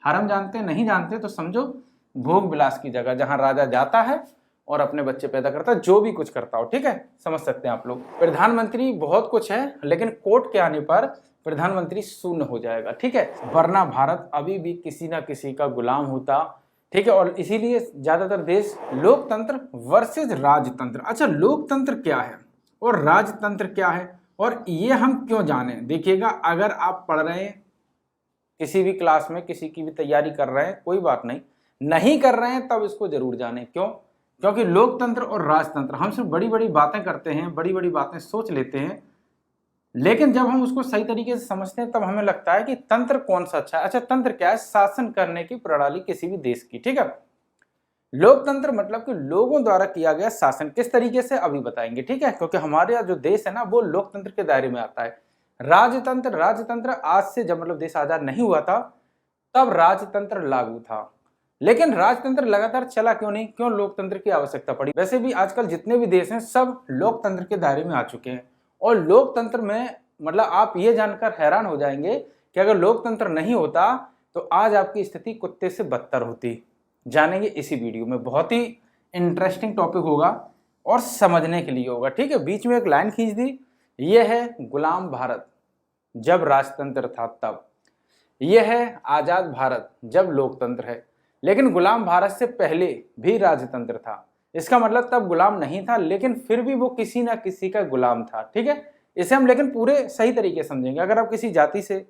हरम जानते हैं? नहीं जानते तो समझो भोग विलास की जगह, जहां राजा जाता है और अपने बच्चे पैदा करता है, जो भी कुछ करता हो। ठीक है, समझ सकते हैं आप लोग। प्रधानमंत्री बहुत कुछ है, लेकिन कोर्ट के आने पर प्रधानमंत्री शून्य हो जाएगा। ठीक है, वरना भारत अभी भी किसी ना किसी का गुलाम होता। ठीक है, और इसीलिए ज्यादातर देश लोकतंत्र वर्सेस राजतंत्र। अच्छा, लोकतंत्र क्या है और राजतंत्र क्या है और ये हम क्यों जाने? देखिएगा, अगर आप पढ़ रहे हैं किसी भी क्लास में, किसी की भी तैयारी कर रहे हैं, कोई बात नहीं, नहीं कर रहे हैं तब इसको जरूर जाने। क्यों? क्योंकि लोकतंत्र और राजतंत्र, हम सिर्फ बड़ी बड़ी बातें करते हैं, बड़ी बड़ी बातें सोच लेते हैं, लेकिन जब हम उसको सही तरीके से समझते हैं तब हमें लगता है कि तंत्र कौन सा अच्छा है। अच्छा, तंत्र क्या है? शासन करने की प्रणाली किसी भी देश की। ठीक है, लोकतंत्र मतलब कि लोगों द्वारा किया गया शासन। किस तरीके से अभी बताएंगे। ठीक है, क्योंकि हमारे यहाँ जो देश है ना, वो लोकतंत्र के दायरे में आता है। राजतंत्र, राजतंत्र आज से जब मतलब देश आजाद नहीं हुआ था तब राजतंत्र लागू था, लेकिन राजतंत्र लगातार चला क्यों नहीं? क्यों लोकतंत्र की आवश्यकता पड़ी? वैसे भी आजकल जितने भी देश हैं सब लोकतंत्र के दायरे में आ चुके हैं, और लोकतंत्र में मतलब आप ये जानकर हैरान हो जाएंगे कि अगर लोकतंत्र नहीं होता तो आज आपकी स्थिति कुत्ते से बदतर होती। जानेंगे इसी वीडियो में। बहुत ही इंटरेस्टिंग टॉपिक होगा और समझने के लिए होगा। ठीक है, बीच में एक लाइन खींच दी, यह है गुलाम भारत जब राजतंत्र था तब, यह है आजाद भारत जब लोकतंत्र है। लेकिन गुलाम भारत से पहले भी राजतंत्र था। इसका मतलब तब गुलाम नहीं था, लेकिन फिर भी वो किसी ना किसी का गुलाम था। ठीक है, इसे हम लेकिन पूरे सही तरीके से समझेंगे। अगर आप किसी जाति से,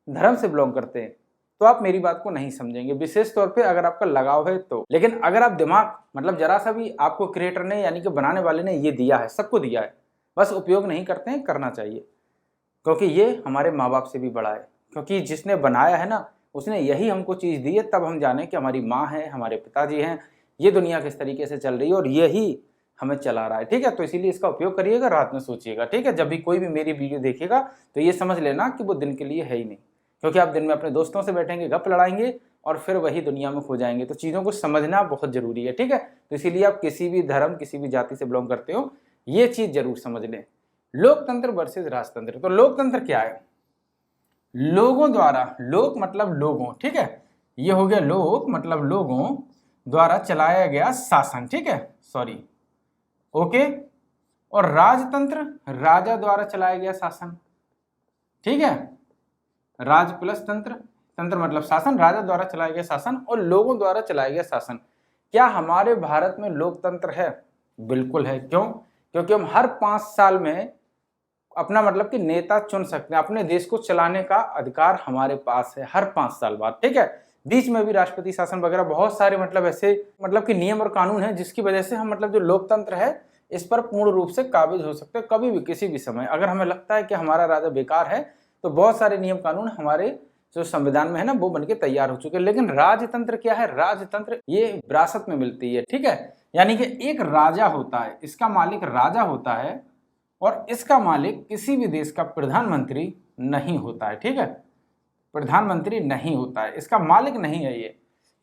धर्म से बिलोंग करते हैं तो आप मेरी बात को नहीं समझेंगे, विशेष तौर पे अगर आपका लगाव है तो। लेकिन अगर आप दिमाग मतलब जरा सा भी आपको क्रिएटर ने यानी कि बनाने वाले ने ये दिया है, सबको दिया है, बस उपयोग नहीं करते हैं, करना चाहिए, क्योंकि ये हमारे माँ बाप से भी बड़ा है। क्योंकि जिसने बनाया है ना, उसने यही हमको चीज़ दी है, तब हम जाने कि हमारी माँ है, हमारे पिताजी हैं, ये दुनिया किस तरीके से चल रही है और यही हमें चला रहा है। ठीक है, तो इसीलिए इसका उपयोग करिएगा, रात में सोचिएगा। ठीक है, जब भी कोई भी मेरी वीडियो देखेगा तो ये समझ लेना कि वो दिन के लिए है ही नहीं, क्योंकि आप दिन में अपने दोस्तों से बैठेंगे, गप लड़ाएंगे और फिर वही दुनिया में खो जाएंगे। तो चीज़ों को समझना बहुत जरूरी है। ठीक है, तो इसीलिए आप किसी भी धर्म, किसी भी जाति से बिलोंग करते हो, ये चीज़ जरूर समझ लें। लोकतंत्र वर्सेस राजतंत्र। तो लोकतंत्र क्या है? लोगों द्वारा, लोक मतलब लोगों, ठीक है, ये हो गया लोक मतलब लोगों द्वारा चलाया गया शासन। ठीक है, सॉरी, ओके। और राजतंत्र, राजा द्वारा चलाया गया शासन। ठीक है, राज प्लस तंत्र, तंत्र मतलब शासन, राजा द्वारा चलाया गया शासन और लोगों द्वारा चलाया गया शासन। क्या हमारे भारत में लोकतंत्र है? बिल्कुल है। क्यों? क्योंकि हम हर 5 साल में अपना मतलब कि नेता चुन सकते हैं। अपने देश को चलाने का अधिकार हमारे पास है हर 5 साल बाद। ठीक है, बीच में भी राष्ट्रपति शासन वगैरह बहुत सारे मतलब ऐसे मतलब कि नियम और कानून हैं जिसकी वजह से हम मतलब जो लोकतंत्र है इस पर पूर्ण रूप से काबिज हो सकते हैं कभी भी, किसी भी समय। अगर हमें लगता है कि हमारा राजा बेकार है तो बहुत सारे नियम कानून हमारे जो संविधान में है ना, वो बनके तैयार हो चुके हैं। लेकिन राजतंत्र क्या है? राजतंत्र ये विरासत में मिलती है। ठीक है, यानी कि एक राजा होता है, इसका मालिक राजा होता है और इसका मालिक किसी भी देश का प्रधानमंत्री नहीं होता है। ठीक है, प्रधानमंत्री नहीं होता है, इसका मालिक नहीं है।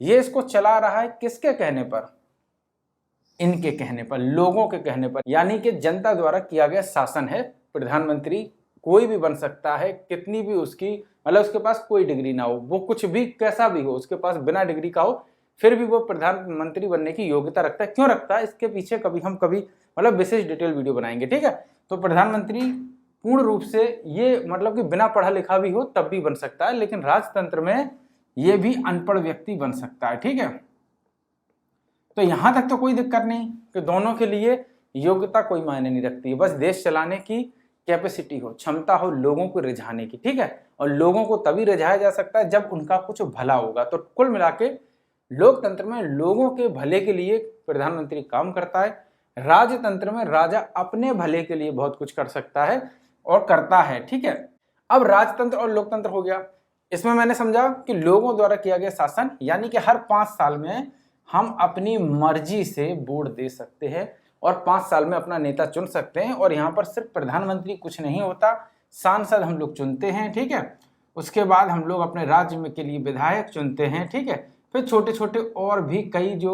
ये इसको चला रहा है किसके कहने पर? इनके कहने पर, लोगों के कहने पर, यानी कि जनता द्वारा किया गया शासन है। प्रधानमंत्री कोई भी बन सकता है, कितनी भी उसकी मतलब उसके पास कोई डिग्री ना हो, वो कुछ भी कैसा भी हो, उसके पास बिना डिग्री का हो, फिर भी वो प्रधानमंत्री बनने की योग्यता रखता है। क्यों रखता है? इसके पीछे कभी मतलब विशेष डिटेल वीडियो बनाएंगे। ठीक है, तो प्रधानमंत्री पूर्ण रूप से ये मतलब कि बिना पढ़ा लिखा भी हो तब भी बन सकता है, लेकिन राजतंत्र में ये भी अनपढ़ व्यक्ति बन सकता है। ठीक है, तो यहां तक तो कोई दिक्कत नहीं कि दोनों के लिए योग्यता कोई मायने नहीं रखती है, बस देश चलाने की कैपेसिटी हो, क्षमता हो लोगों को रिझाने की। ठीक है, और लोगों को तभी रिझाया जा सकता है जब उनका कुछ भला होगा। तो कुल मिला के लोकतंत्र में लोगों के भले के लिए प्रधानमंत्री काम करता है, राजतंत्र में राजा अपने भले के लिए बहुत कुछ कर सकता है और करता है। ठीक है, अब राजतंत्र और लोकतंत्र हो गया। इसमें मैंने समझा कि लोगों द्वारा किया गया शासन, यानी कि हर 5 साल में हम अपनी मर्जी से वोट दे सकते हैं और 5 साल में अपना नेता चुन सकते हैं। और यहाँ पर सिर्फ प्रधानमंत्री कुछ नहीं होता, सांसद हम लोग चुनते हैं। ठीक है, उसके बाद हम लोग अपने राज्य में के लिए विधायक चुनते हैं। ठीक है, फिर छोटे छोटे और भी कई जो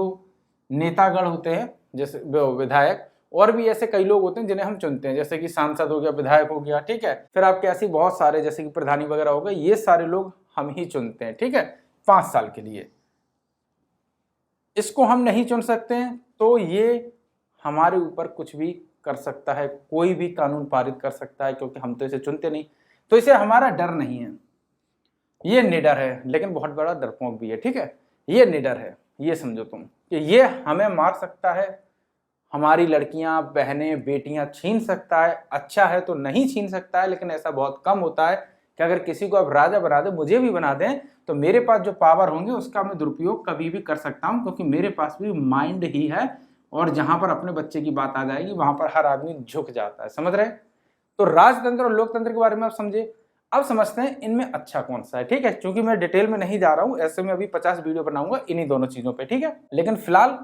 नेतागण होते हैं, जैसे विधायक, और भी ऐसे कई लोग होते हैं जिन्हें हम चुनते हैं, जैसे कि सांसद हो गया, विधायक हो गया। ठीक है, फिर आपके ऐसे बहुत सारे जैसे कि प्रधानी वगैरह हो गए, ये सारे लोग हम ही चुनते हैं। ठीक है, 5 साल के लिए। इसको हम नहीं चुन सकते हैं तो ये हमारे ऊपर कुछ भी कर सकता है, कोई भी कानून पारित कर सकता है, क्योंकि हम तो इसे चुनते नहीं, तो इसे हमारा डर नहीं है। ये निडर है, लेकिन बहुत बड़ा डरपोक भी है, ठीक है। ये निडर है, ये समझो तुम कि ये हमें मार सकता है, हमारी लड़कियां, बहनें, बेटियां छीन सकता है। अच्छा है तो नहीं छीन सकता है, लेकिन ऐसा बहुत कम होता है कि अगर किसी को अब राजा बना दे, मुझे भी बना दें, तो मेरे पास जो पावर होंगे उसका मैं दुरुपयोग कभी भी कर सकता हूं, क्योंकि मेरे पास भी माइंड ही है। और जहां पर अपने बच्चे की बात आ जाएगी वहां पर हर आदमी झुक जाता है, समझ रहे। तो राजतंत्र और लोकतंत्र के बारे में आप समझे। अब समझते हैं इनमें अच्छा कौन सा है, ठीक है। क्योंकि मैं डिटेल में नहीं जा रहा हूं, ऐसे में अभी 50 वीडियो बनाऊंगा इन्हीं दोनों चीजों पे, ठीक है। लेकिन फिलहाल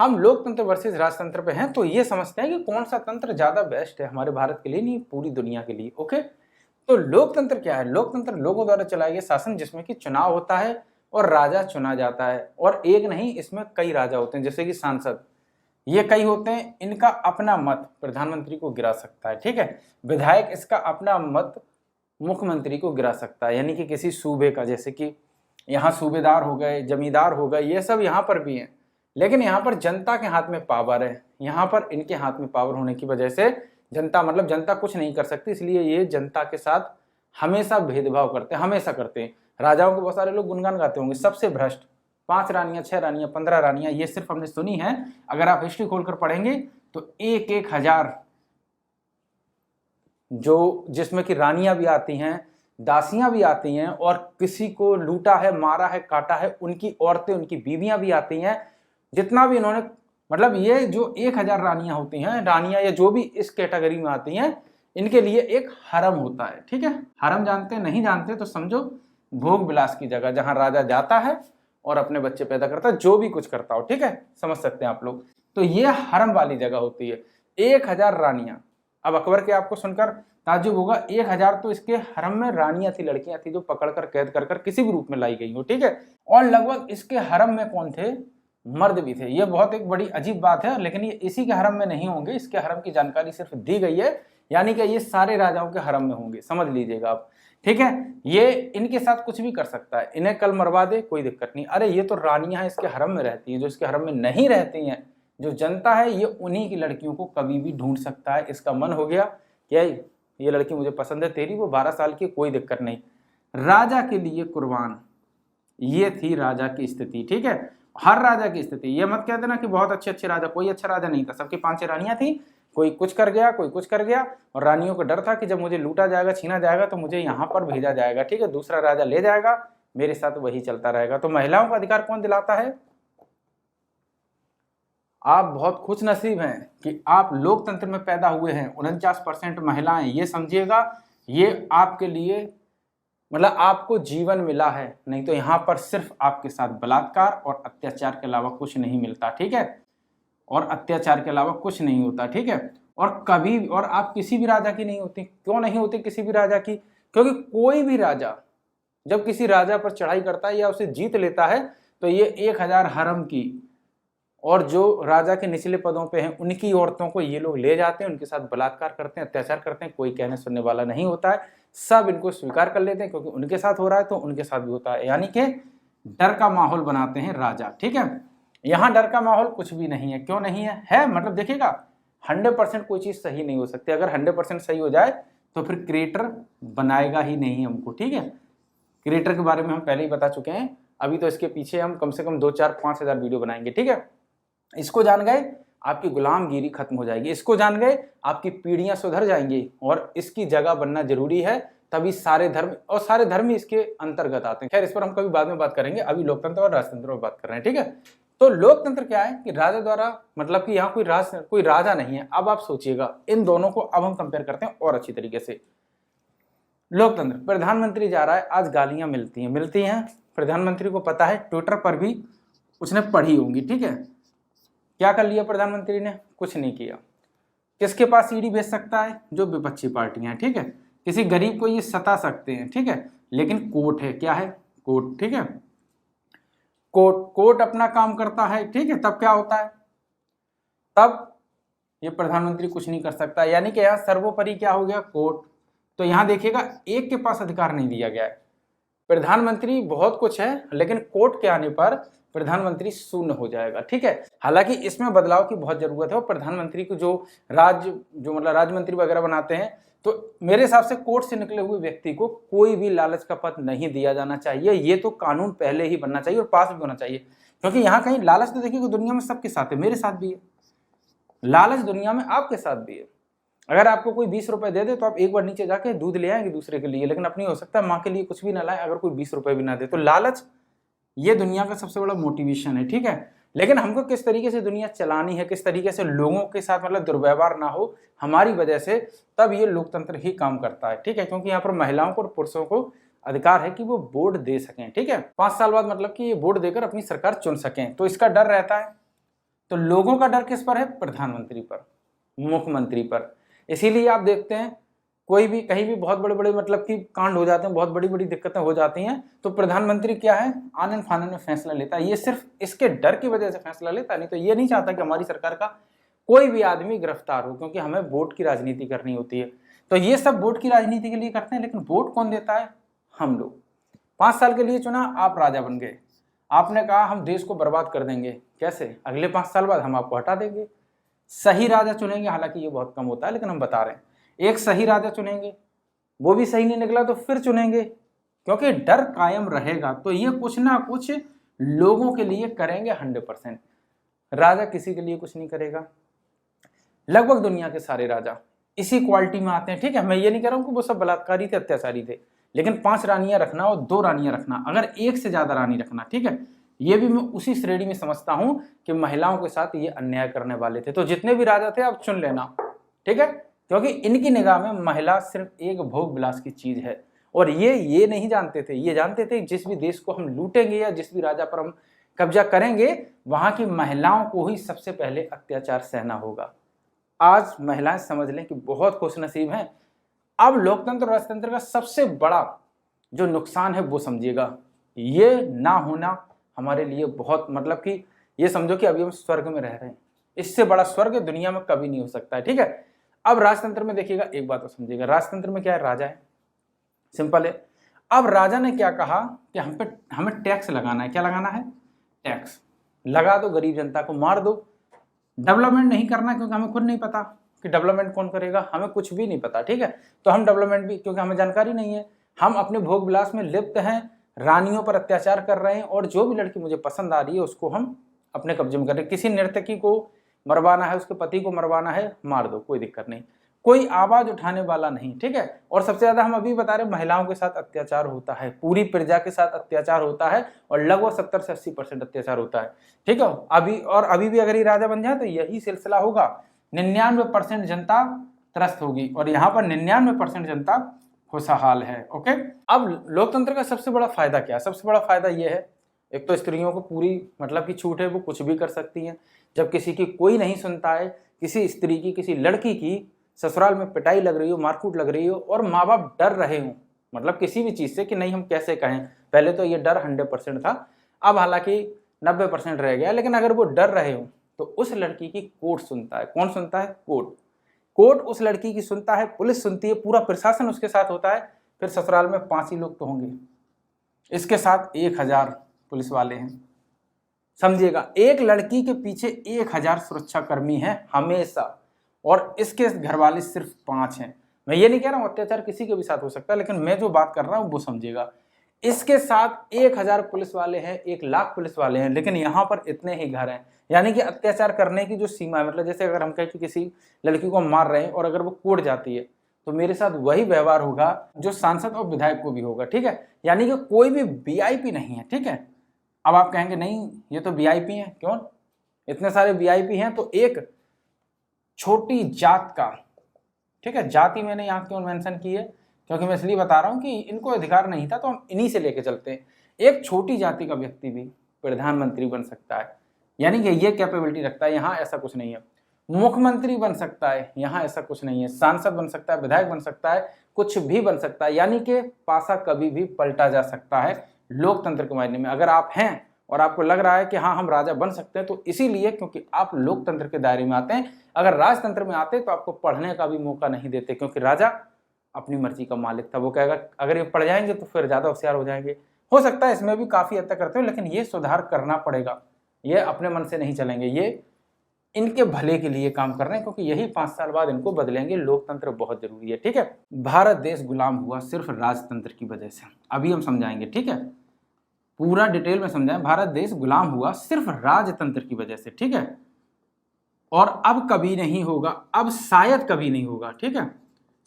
हम लोकतंत्र वर्सेस राजतंत्र पे हैं, तो ये समझते हैं कि कौन सा तंत्र ज्यादा बेस्ट है हमारे भारत के लिए, नहीं पूरी दुनिया के लिए। ओके, तो लोकतंत्र क्या है? लोकतंत्र लोगों द्वारा चलाया गया शासन, जिसमें कि चुनाव होता है और राजा चुना जाता है। और एक नहीं, इसमें कई राजा होते हैं, जैसे कि सांसद, ये कई होते हैं। इनका अपना मत प्रधानमंत्री को गिरा सकता है, ठीक है। विधायक इसका अपना मत मुख्यमंत्री को गिरा सकता है, यानी कि किसी सूबे का, जैसे कि यहाँ सूबेदार हो गए, जमींदार हो गए, ये सब यहाँ पर भी हैं। लेकिन यहाँ पर जनता के हाथ में पावर है, यहाँ पर इनके हाथ में पावर होने की वजह से जनता, मतलब जनता कुछ नहीं कर सकती, इसलिए ये जनता के साथ हमेशा भेदभाव करते हैं, हमेशा करते हैं। राजाओं के बहुत सारे लोग गुणगान गाते होंगे, सबसे भ्रष्ट 5 रानियां, 6 रानियां, 15 रानियां, ये सिर्फ हमने सुनी है। अगर आप हिस्ट्री खोलकर पढ़ेंगे तो 1,000 जो, जिसमें कि रानियां भी आती हैं, दासियां भी आती हैं, और किसी को लूटा है, मारा है, काटा है, उनकी औरतें, उनकी बीवियां भी आती हैं। जितना भी इन्होंने, मतलब ये जो 1,000 रानियां होती हैं, रानियां या जो भी इस कैटेगरी में आती हैं, इनके लिए एक हरम होता है, ठीक है। हरम जानते हैं? नहीं जानते तो समझो भोग विलास की जगह, जहां राजा जाता है और अपने बच्चे पैदा करता है, जो भी कुछ करता हो, ठीक है, समझ सकते हैं आप लोग। तो ये हरम वाली जगह होती है। 1,000 रानियां। अब अकबर के आपको सुनकर ताज्जुब होगा, 1,000 तो इसके हरम में रानियां थी, लड़कियां थी, जो पकड़कर कैद कर किसी भी रूप में लाई गई हो, ठीक है। और लगभग इसके हरम में कौन थे? मर्द भी थे। ये बहुत एक बड़ी अजीब बात है, लेकिन ये इसी के हरम में नहीं होंगे, इसके हरम की जानकारी सिर्फ दी गई है, यानी कि ये सारे राजाओं के हरम में होंगे, समझ लीजिएगा आप, ठीक है। ये इनके साथ कुछ भी कर सकता है, इन्हें कल मरवा दे, कोई दिक्कत नहीं। अरे ये तो रानियां इसके हरम में रहती हैं, जो इसके हरम में नहीं रहती हैं, जो जनता है, ये उन्हीं की लड़कियों को कभी भी ढूंढ सकता है। इसका मन हो गया क्या ये लड़की मुझे पसंद है तेरी, वो 12 साल की, कोई दिक्कत नहीं। राजा के लिए कुर्बान, ये थी राजा की स्थिति, ठीक है। हर राजा की स्थिति, ये मत कह देना कि बहुत अच्छे अच्छे राजा, कोई अच्छा राजा नहीं था, सबकी 5-6 रानियां थी, कोई कुछ कर गया, कोई कुछ कर गया। और रानियों को डर था कि जब मुझे लूटा जाएगा, छीना जाएगा, तो मुझे यहाँ पर भेजा जाएगा, ठीक है, दूसरा राजा ले जाएगा, मेरे साथ वही चलता रहेगा। तो महिलाओं का अधिकार कौन दिलाता है? आप बहुत खुश नसीब हैं कि आप लोकतंत्र में पैदा हुए हैं। 49% महिलाएं, ये समझिएगा, ये आपके लिए, मतलब आपको जीवन मिला है, नहीं तो यहाँ पर सिर्फ आपके साथ बलात्कार और अत्याचार के अलावा कुछ नहीं मिलता, ठीक है। और अत्याचार के अलावा कुछ नहीं होता, ठीक है। और कभी, और आप किसी भी राजा की नहीं होती। क्यों नहीं होती किसी भी राजा की? क्योंकि कोई भी राजा जब किसी राजा पर चढ़ाई करता है या उसे जीत लेता है, तो ये 1,000 हरम की और जो राजा के निचले पदों पे हैं उनकी औरतों को ये लोग ले जाते हैं, उनके साथ बलात्कार करते हैं, अत्याचार करते हैं, कोई कहने सुनने वाला नहीं होता है, सब इनको स्वीकार कर लेते हैं, क्योंकि उनके साथ हो रहा है तो उनके साथ भी होता है। यानी कि डर का माहौल बनाते हैं राजा, ठीक है। यहाँ डर का माहौल कुछ भी नहीं है। क्यों नहीं है? मतलब देखिएगा, 100% कोई चीज सही नहीं हो सकती। अगर 100% सही हो जाए तो फिर क्रिएटर बनाएगा ही नहीं हमको, ठीक है। क्रिएटर के बारे में हम पहले ही बता चुके हैं, अभी तो इसके पीछे हम कम से कम 2-4-5 हज़ार वीडियो बनाएंगे, ठीक है। इसको जान गए, आपकी गुलामगिरी खत्म हो जाएगी। इसको जान गए, आपकी पीढ़ियां सुधर जाएंगी, और इसकी जगह बनना जरूरी है, तभी सारे धर्म, और सारे धर्म ही इसके अंतर्गत आते हैं। खैर, इस पर हम कभी बाद में बात करेंगे, अभी लोकतंत्र और राजतंत्र पर बात कर रहे हैं, ठीक है। तो लोकतंत्र क्या है कि राजा द्वारा, मतलब कि यहाँ कोई राजा नहीं है। अब आप सोचिएगा, इन दोनों को अब हम कंपेयर करते हैं और अच्छी तरीके से। लोकतंत्र, प्रधानमंत्री जा रहा है, आज गालियां मिलती हैं। प्रधानमंत्री को पता है, ट्विटर पर भी उसने पढ़ी होंगी, ठीक है। क्या कर लिया प्रधानमंत्री ने? कुछ नहीं किया। किसके पास ईडी भेज सकता है? जो विपक्षी पार्टियां हैं, ठीक है। किसी गरीब को ये सता सकते हैं, ठीक है, लेकिन कोर्ट है, क्या है? कोर्ट, ठीक है। कोर्ट अपना काम करता है, ठीक है। तब क्या होता है? तब ये प्रधानमंत्री कुछ नहीं कर सकता, यानी कि यहाँ सर्वोपरि क्या हो गया? कोर्ट। तो यहाँ देखिएगा, एक के पास अधिकार नहीं दिया गया है, प्रधानमंत्री बहुत कुछ है, लेकिन कोर्ट के आने पर प्रधानमंत्री शून्य हो जाएगा। ठीक है, हालांकि इसमें बदलाव की बहुत जरूरत है और प्रधानमंत्री को जो मतलब राज्य मंत्री वगैरह बनाते हैं, तो मेरे हिसाब से कोर्ट से निकले हुए व्यक्ति को कोई भी लालच का पद नहीं दिया जाना चाहिए। ये तो कानून पहले ही बनना चाहिए और पास भी होना चाहिए, क्योंकि यहाँ कहीं लालच तो देखिए दुनिया में सबके साथ है, मेरे साथ भी है, लालच दुनिया में आपके साथ भी है। अगर आपको कोई 20 रुपए दे दे तो आप एक बार नीचे जाके दूध ले आएंगे दूसरे के लिए, लेकिन अपनी हो सकता है माँ के लिए कुछ भी ना लाए अगर कोई 20 रुपए भी ना दे। तो लालच ये दुनिया का सबसे बड़ा मोटिवेशन है। ठीक है, लेकिन हमको किस तरीके से दुनिया चलानी है, किस तरीके से लोगों के साथ मतलब दुर्व्यवहार ना हो हमारी वजह से, तब ये लोकतंत्र ही काम करता है। ठीक है, क्योंकि यहाँ पर महिलाओं को और पुरुषों को अधिकार है कि वो वोट दे सकें। ठीक है, 5 साल बाद मतलब कि ये वोट देकर अपनी सरकार चुन सकें, तो इसका डर रहता है। तो लोगों का डर किस पर है? प्रधानमंत्री पर, मुख्यमंत्री पर। इसीलिए आप देखते हैं कोई भी कहीं भी बहुत बड़े बड़े मतलब कि कांड हो जाते हैं, बहुत बड़ी बड़ी दिक्कतें हो जाती हैं, तो प्रधानमंत्री क्या है, आनन फानन में फैसला लेता है। ये सिर्फ इसके डर की वजह से फैसला लेता है, नहीं तो ये नहीं चाहता कि हमारी सरकार का कोई भी आदमी गिरफ्तार हो, क्योंकि हमें वोट की राजनीति करनी होती है। तो ये सब वोट की राजनीति के लिए करते हैं, लेकिन वोट कौन देता है? हम लोग। 5 साल के लिए चुना, आप राजा बन गए, आपने कहा हम देश को बर्बाद कर देंगे। कैसे? अगले 5 साल बाद हम आपको हटा देंगे। सही राजा चुनेंगे, हालांकि ये बहुत कम होता है, लेकिन हम बता रहे हैं एक सही राजा चुनेंगे, वो भी सही नहीं निकला तो फिर चुनेंगे, क्योंकि डर कायम रहेगा। तो ये कुछ ना कुछ लोगों के लिए करेंगे 100%। राजा किसी के लिए कुछ नहीं करेगा। लगभग दुनिया के सारे राजा इसी क्वालिटी में आते हैं। ठीक है, मैं ये नहीं कह रहा हूं कि वो सब बलात्कारी थे, अत्याचारी थे, लेकिन 5 रानियां रखना और 2 रानियां रखना, अगर एक से ज्यादा रानी रखना, ठीक है, ये भी मैं उसी श्रेणी में समझता हूं कि महिलाओं के साथ ये अन्याय करने वाले थे। तो जितने भी राजा थे आप चुन लेना। ठीक है, क्योंकि इनकी निगाह में महिला सिर्फ एक भोग विलास की चीज है। और ये नहीं जानते थे, ये जानते थे जिस भी देश को हम लूटेंगे या जिस भी राजा पर हम कब्जा करेंगे, वहां की महिलाओं को ही सबसे पहले अत्याचार सहना होगा। आज महिलाएं समझ लें कि बहुत खुशनसीब हैं। अब लोकतंत्र और राजतंत्र का सबसे बड़ा जो नुकसान है वो समझिएगा, ये ना होना हमारे लिए बहुत मतलब कि ये समझो कि अभी हम स्वर्ग में रह रहे हैं। इससे बड़ा स्वर्ग दुनिया में कभी नहीं हो सकता है। ठीक है, अब राजतंत्र में देखिएगा, एक बात तो समझिएगा, राजतंत्र में क्या है, राजा है, सिंपल है। अब राजा ने क्या कहा कि हमें टैक्स लगाना है। क्या लगाना है? टैक्स लगा दो, गरीब जनता को मार दो। डेवलपमेंट नहीं करना, क्योंकि हमें खुद नहीं पता कि डेवलपमेंट कौन करेगा, हमें कुछ भी नहीं पता। ठीक है, तो हम डेवलपमेंट भी, क्योंकि हमें जानकारी नहीं है, हम अपने भोग विलास में लिप्त हैं, रानियों पर अत्याचार कर रहे हैं, और जो भी लड़की मुझे पसंद आ रही है उसको हम अपने कब्जे में कर रहे हैं। किसी नर्तकी को मरवाना है, उसके पति को मरवाना है, मार दो, कोई दिक्कत नहीं, कोई आवाज उठाने वाला नहीं। ठीक है, और सबसे ज्यादा हम अभी बता रहे महिलाओं के साथ अत्याचार होता है, पूरी प्रजा के साथ अत्याचार होता है, और लगभग 70 से 80% अत्याचार होता है। ठीक है, अभी भी अगर ये राजा बन जाए तो यही सिलसिला होगा। 99% जनता त्रस्त होगी, और यहाँ पर 99% जनता खुशहाल है। ओके, अब लोकतंत्र का सबसे बड़ा फायदा क्या है? सबसे बड़ा फायदा यह है, एक तो स्त्रियों को पूरी मतलब की छूट है, वो कुछ भी कर सकती हैं। जब किसी की कोई नहीं सुनता है, किसी स्त्री की, किसी लड़की की ससुराल में पिटाई लग रही हो, मारकूट लग रही हो, और माँ बाप डर रहे हो मतलब किसी भी चीज से कि नहीं हम कैसे कहें, पहले तो ये डर 100% था, अब हालांकि 90% रह गया, लेकिन अगर वो डर रहे हो तो उस लड़की की कोर्ट सुनता है। कौन सुनता है? कोर्ट उस लड़की की सुनता है, पुलिस सुनती है, पूरा प्रशासन उसके साथ होता है। फिर ससुराल में 5 ही लोग तो होंगे, इसके साथ 1000 पुलिस वाले हैं। समझिएगा, एक लड़की के पीछे 1000 सुरक्षा कर्मी हैं हमेशा, और इसके घर वाले सिर्फ 5 हैं। मैं ये नहीं कह रहा हूं अत्याचार किसी के भी साथ हो सकता है, लेकिन मैं जो बात कर रहा हूं वो समझिएगा। इसके साथ 1000 पुलिस वाले हैं, 1,00,000 पुलिस वाले हैं, लेकिन यहाँ पर इतने ही घर हैं। यानी कि अत्याचार करने की जो सीमा है, मतलब जैसे अगर हम कहें कि किसी लड़की को मार रहे हैं और अगर वो कोर्ट जाती है तो मेरे साथ वही व्यवहार होगा जो सांसद और विधायक को भी होगा। ठीक है, यानी कि कोई भी वीआईपी नहीं है। ठीक है, अब आप कहेंगे नहीं ये तो वीआईपी है, क्यों इतने सारे वीआईपी हैं? तो एक छोटी जात का, ठीक है, जाति मैंने यहाँ क्यों मेंशन की है, क्योंकि मैं इसलिए बता रहा हूँ कि इनको अधिकार नहीं था तो हम इन्हीं से लेके चलते हैं। एक छोटी जाति का व्यक्ति भी प्रधानमंत्री बन सकता है, यानी कि ये कैपेबिलिटी रखता है। यहाँ ऐसा कुछ नहीं है। मुख्यमंत्री बन सकता है, यहाँ ऐसा कुछ नहीं है। सांसद बन सकता है, विधायक बन सकता है, कुछ भी बन सकता है, यानी कि पासा कभी भी पलटा जा सकता है लोकतंत्र के मायने में। अगर आप हैं और आपको लग रहा है कि हाँ हम राजा बन सकते हैं, तो इसीलिए क्योंकि आप लोकतंत्र के दायरे में आते हैं। अगर राजतंत्र में आते तो आपको पढ़ने का भी मौका नहीं देते, क्योंकि राजा अपनी मर्जी का मालिक था। वो कहेगा अगर ये पढ़ जाएंगे तो फिर ज़्यादा होशियार हो जाएंगे। हो सकता है इसमें भी काफ़ी हद तक करते हो, लेकिन ये सुधार करना पड़ेगा। ये अपने मन से नहीं चलेंगे, ये इनके भले के लिए काम कर रहे हैं, क्योंकि यही 5 साल बाद इनको बदलेंगे। लोकतंत्र बहुत जरूरी है, ठीक है। भारत देश गुलाम हुआ सिर्फ राजतंत्र की वजह से, अभी हम समझाएंगे, ठीक है, पूरा डिटेल में समझाएं। भारत देश गुलाम हुआ सिर्फ राजतंत्र की वजह से, ठीक है, और अब कभी नहीं होगा, अब शायद कभी नहीं होगा, ठीक है।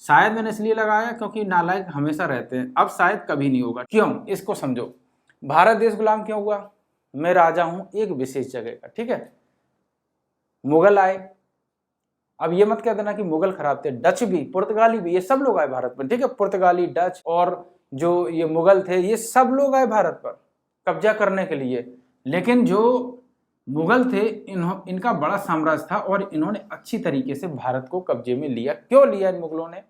शायद मैंने इसलिए लगाया क्योंकि नालायक हमेशा रहते हैं। अब शायद कभी नहीं होगा, क्यों, इसको समझो। भारत देश गुलाम क्यों हुआ? मैं राजा हूं एक विशेष जगह का, ठीक है। मुगल आए, अब ये मत कह देना कि मुगल खराब थे, डच भी, पुर्तगाली भी, ये सब लोग आए भारत पर, ठीक है। पुर्तगाली, डच और जो ये मुगल थे, ये सब लोग आए भारत पर कब्जा करने के लिए। लेकिन जो मुगल थे, इनका बड़ा साम्राज्य था और इन्होंने अच्छी तरीके से भारत को कब्जे में लिया। क्यों लिया इन मुगलों ने?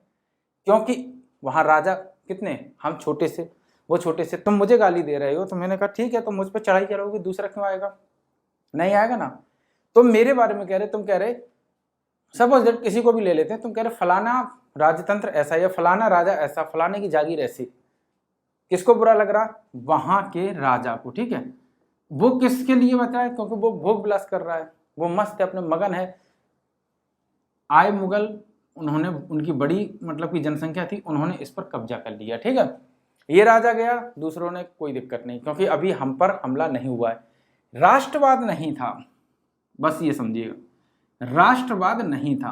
क्योंकि वहां राजा कितने, हम छोटे से, वो छोटे से। तुम मुझे गाली दे रहे हो तो मैंने कहा ठीक है, तुम मुझ पर चढ़ाई करोगे, दूसरा क्यों आएगा? नहीं आएगा ना। तुम मेरे बारे में कह रहे, तुम कह रहे, सपोज दैट किसी को भी ले लेते हैं, तुम कह रहे फलाना राजतंत्र ऐसा या फलाना राजा ऐसा, फलाने की जागीर ऐसी। किसको बुरा लग रहा? वहां के राजा को, ठीक है। वो किसके लिए बताया? क्योंकि वो भोग विलास कर रहा है, वो मस्त है, अपने मगन है। आए मुगल, उन्होंने, उनकी बड़ी मतलब की जनसंख्या थी, उन्होंने इस पर कब्जा कर लिया, ठीक है। ये राजा गया, दूसरों ने कोई दिक्कत नहीं, क्योंकि अभी हम पर हमला नहीं हुआ है। राष्ट्रवाद नहीं था, बस ये समझिएगा, राष्ट्रवाद नहीं था।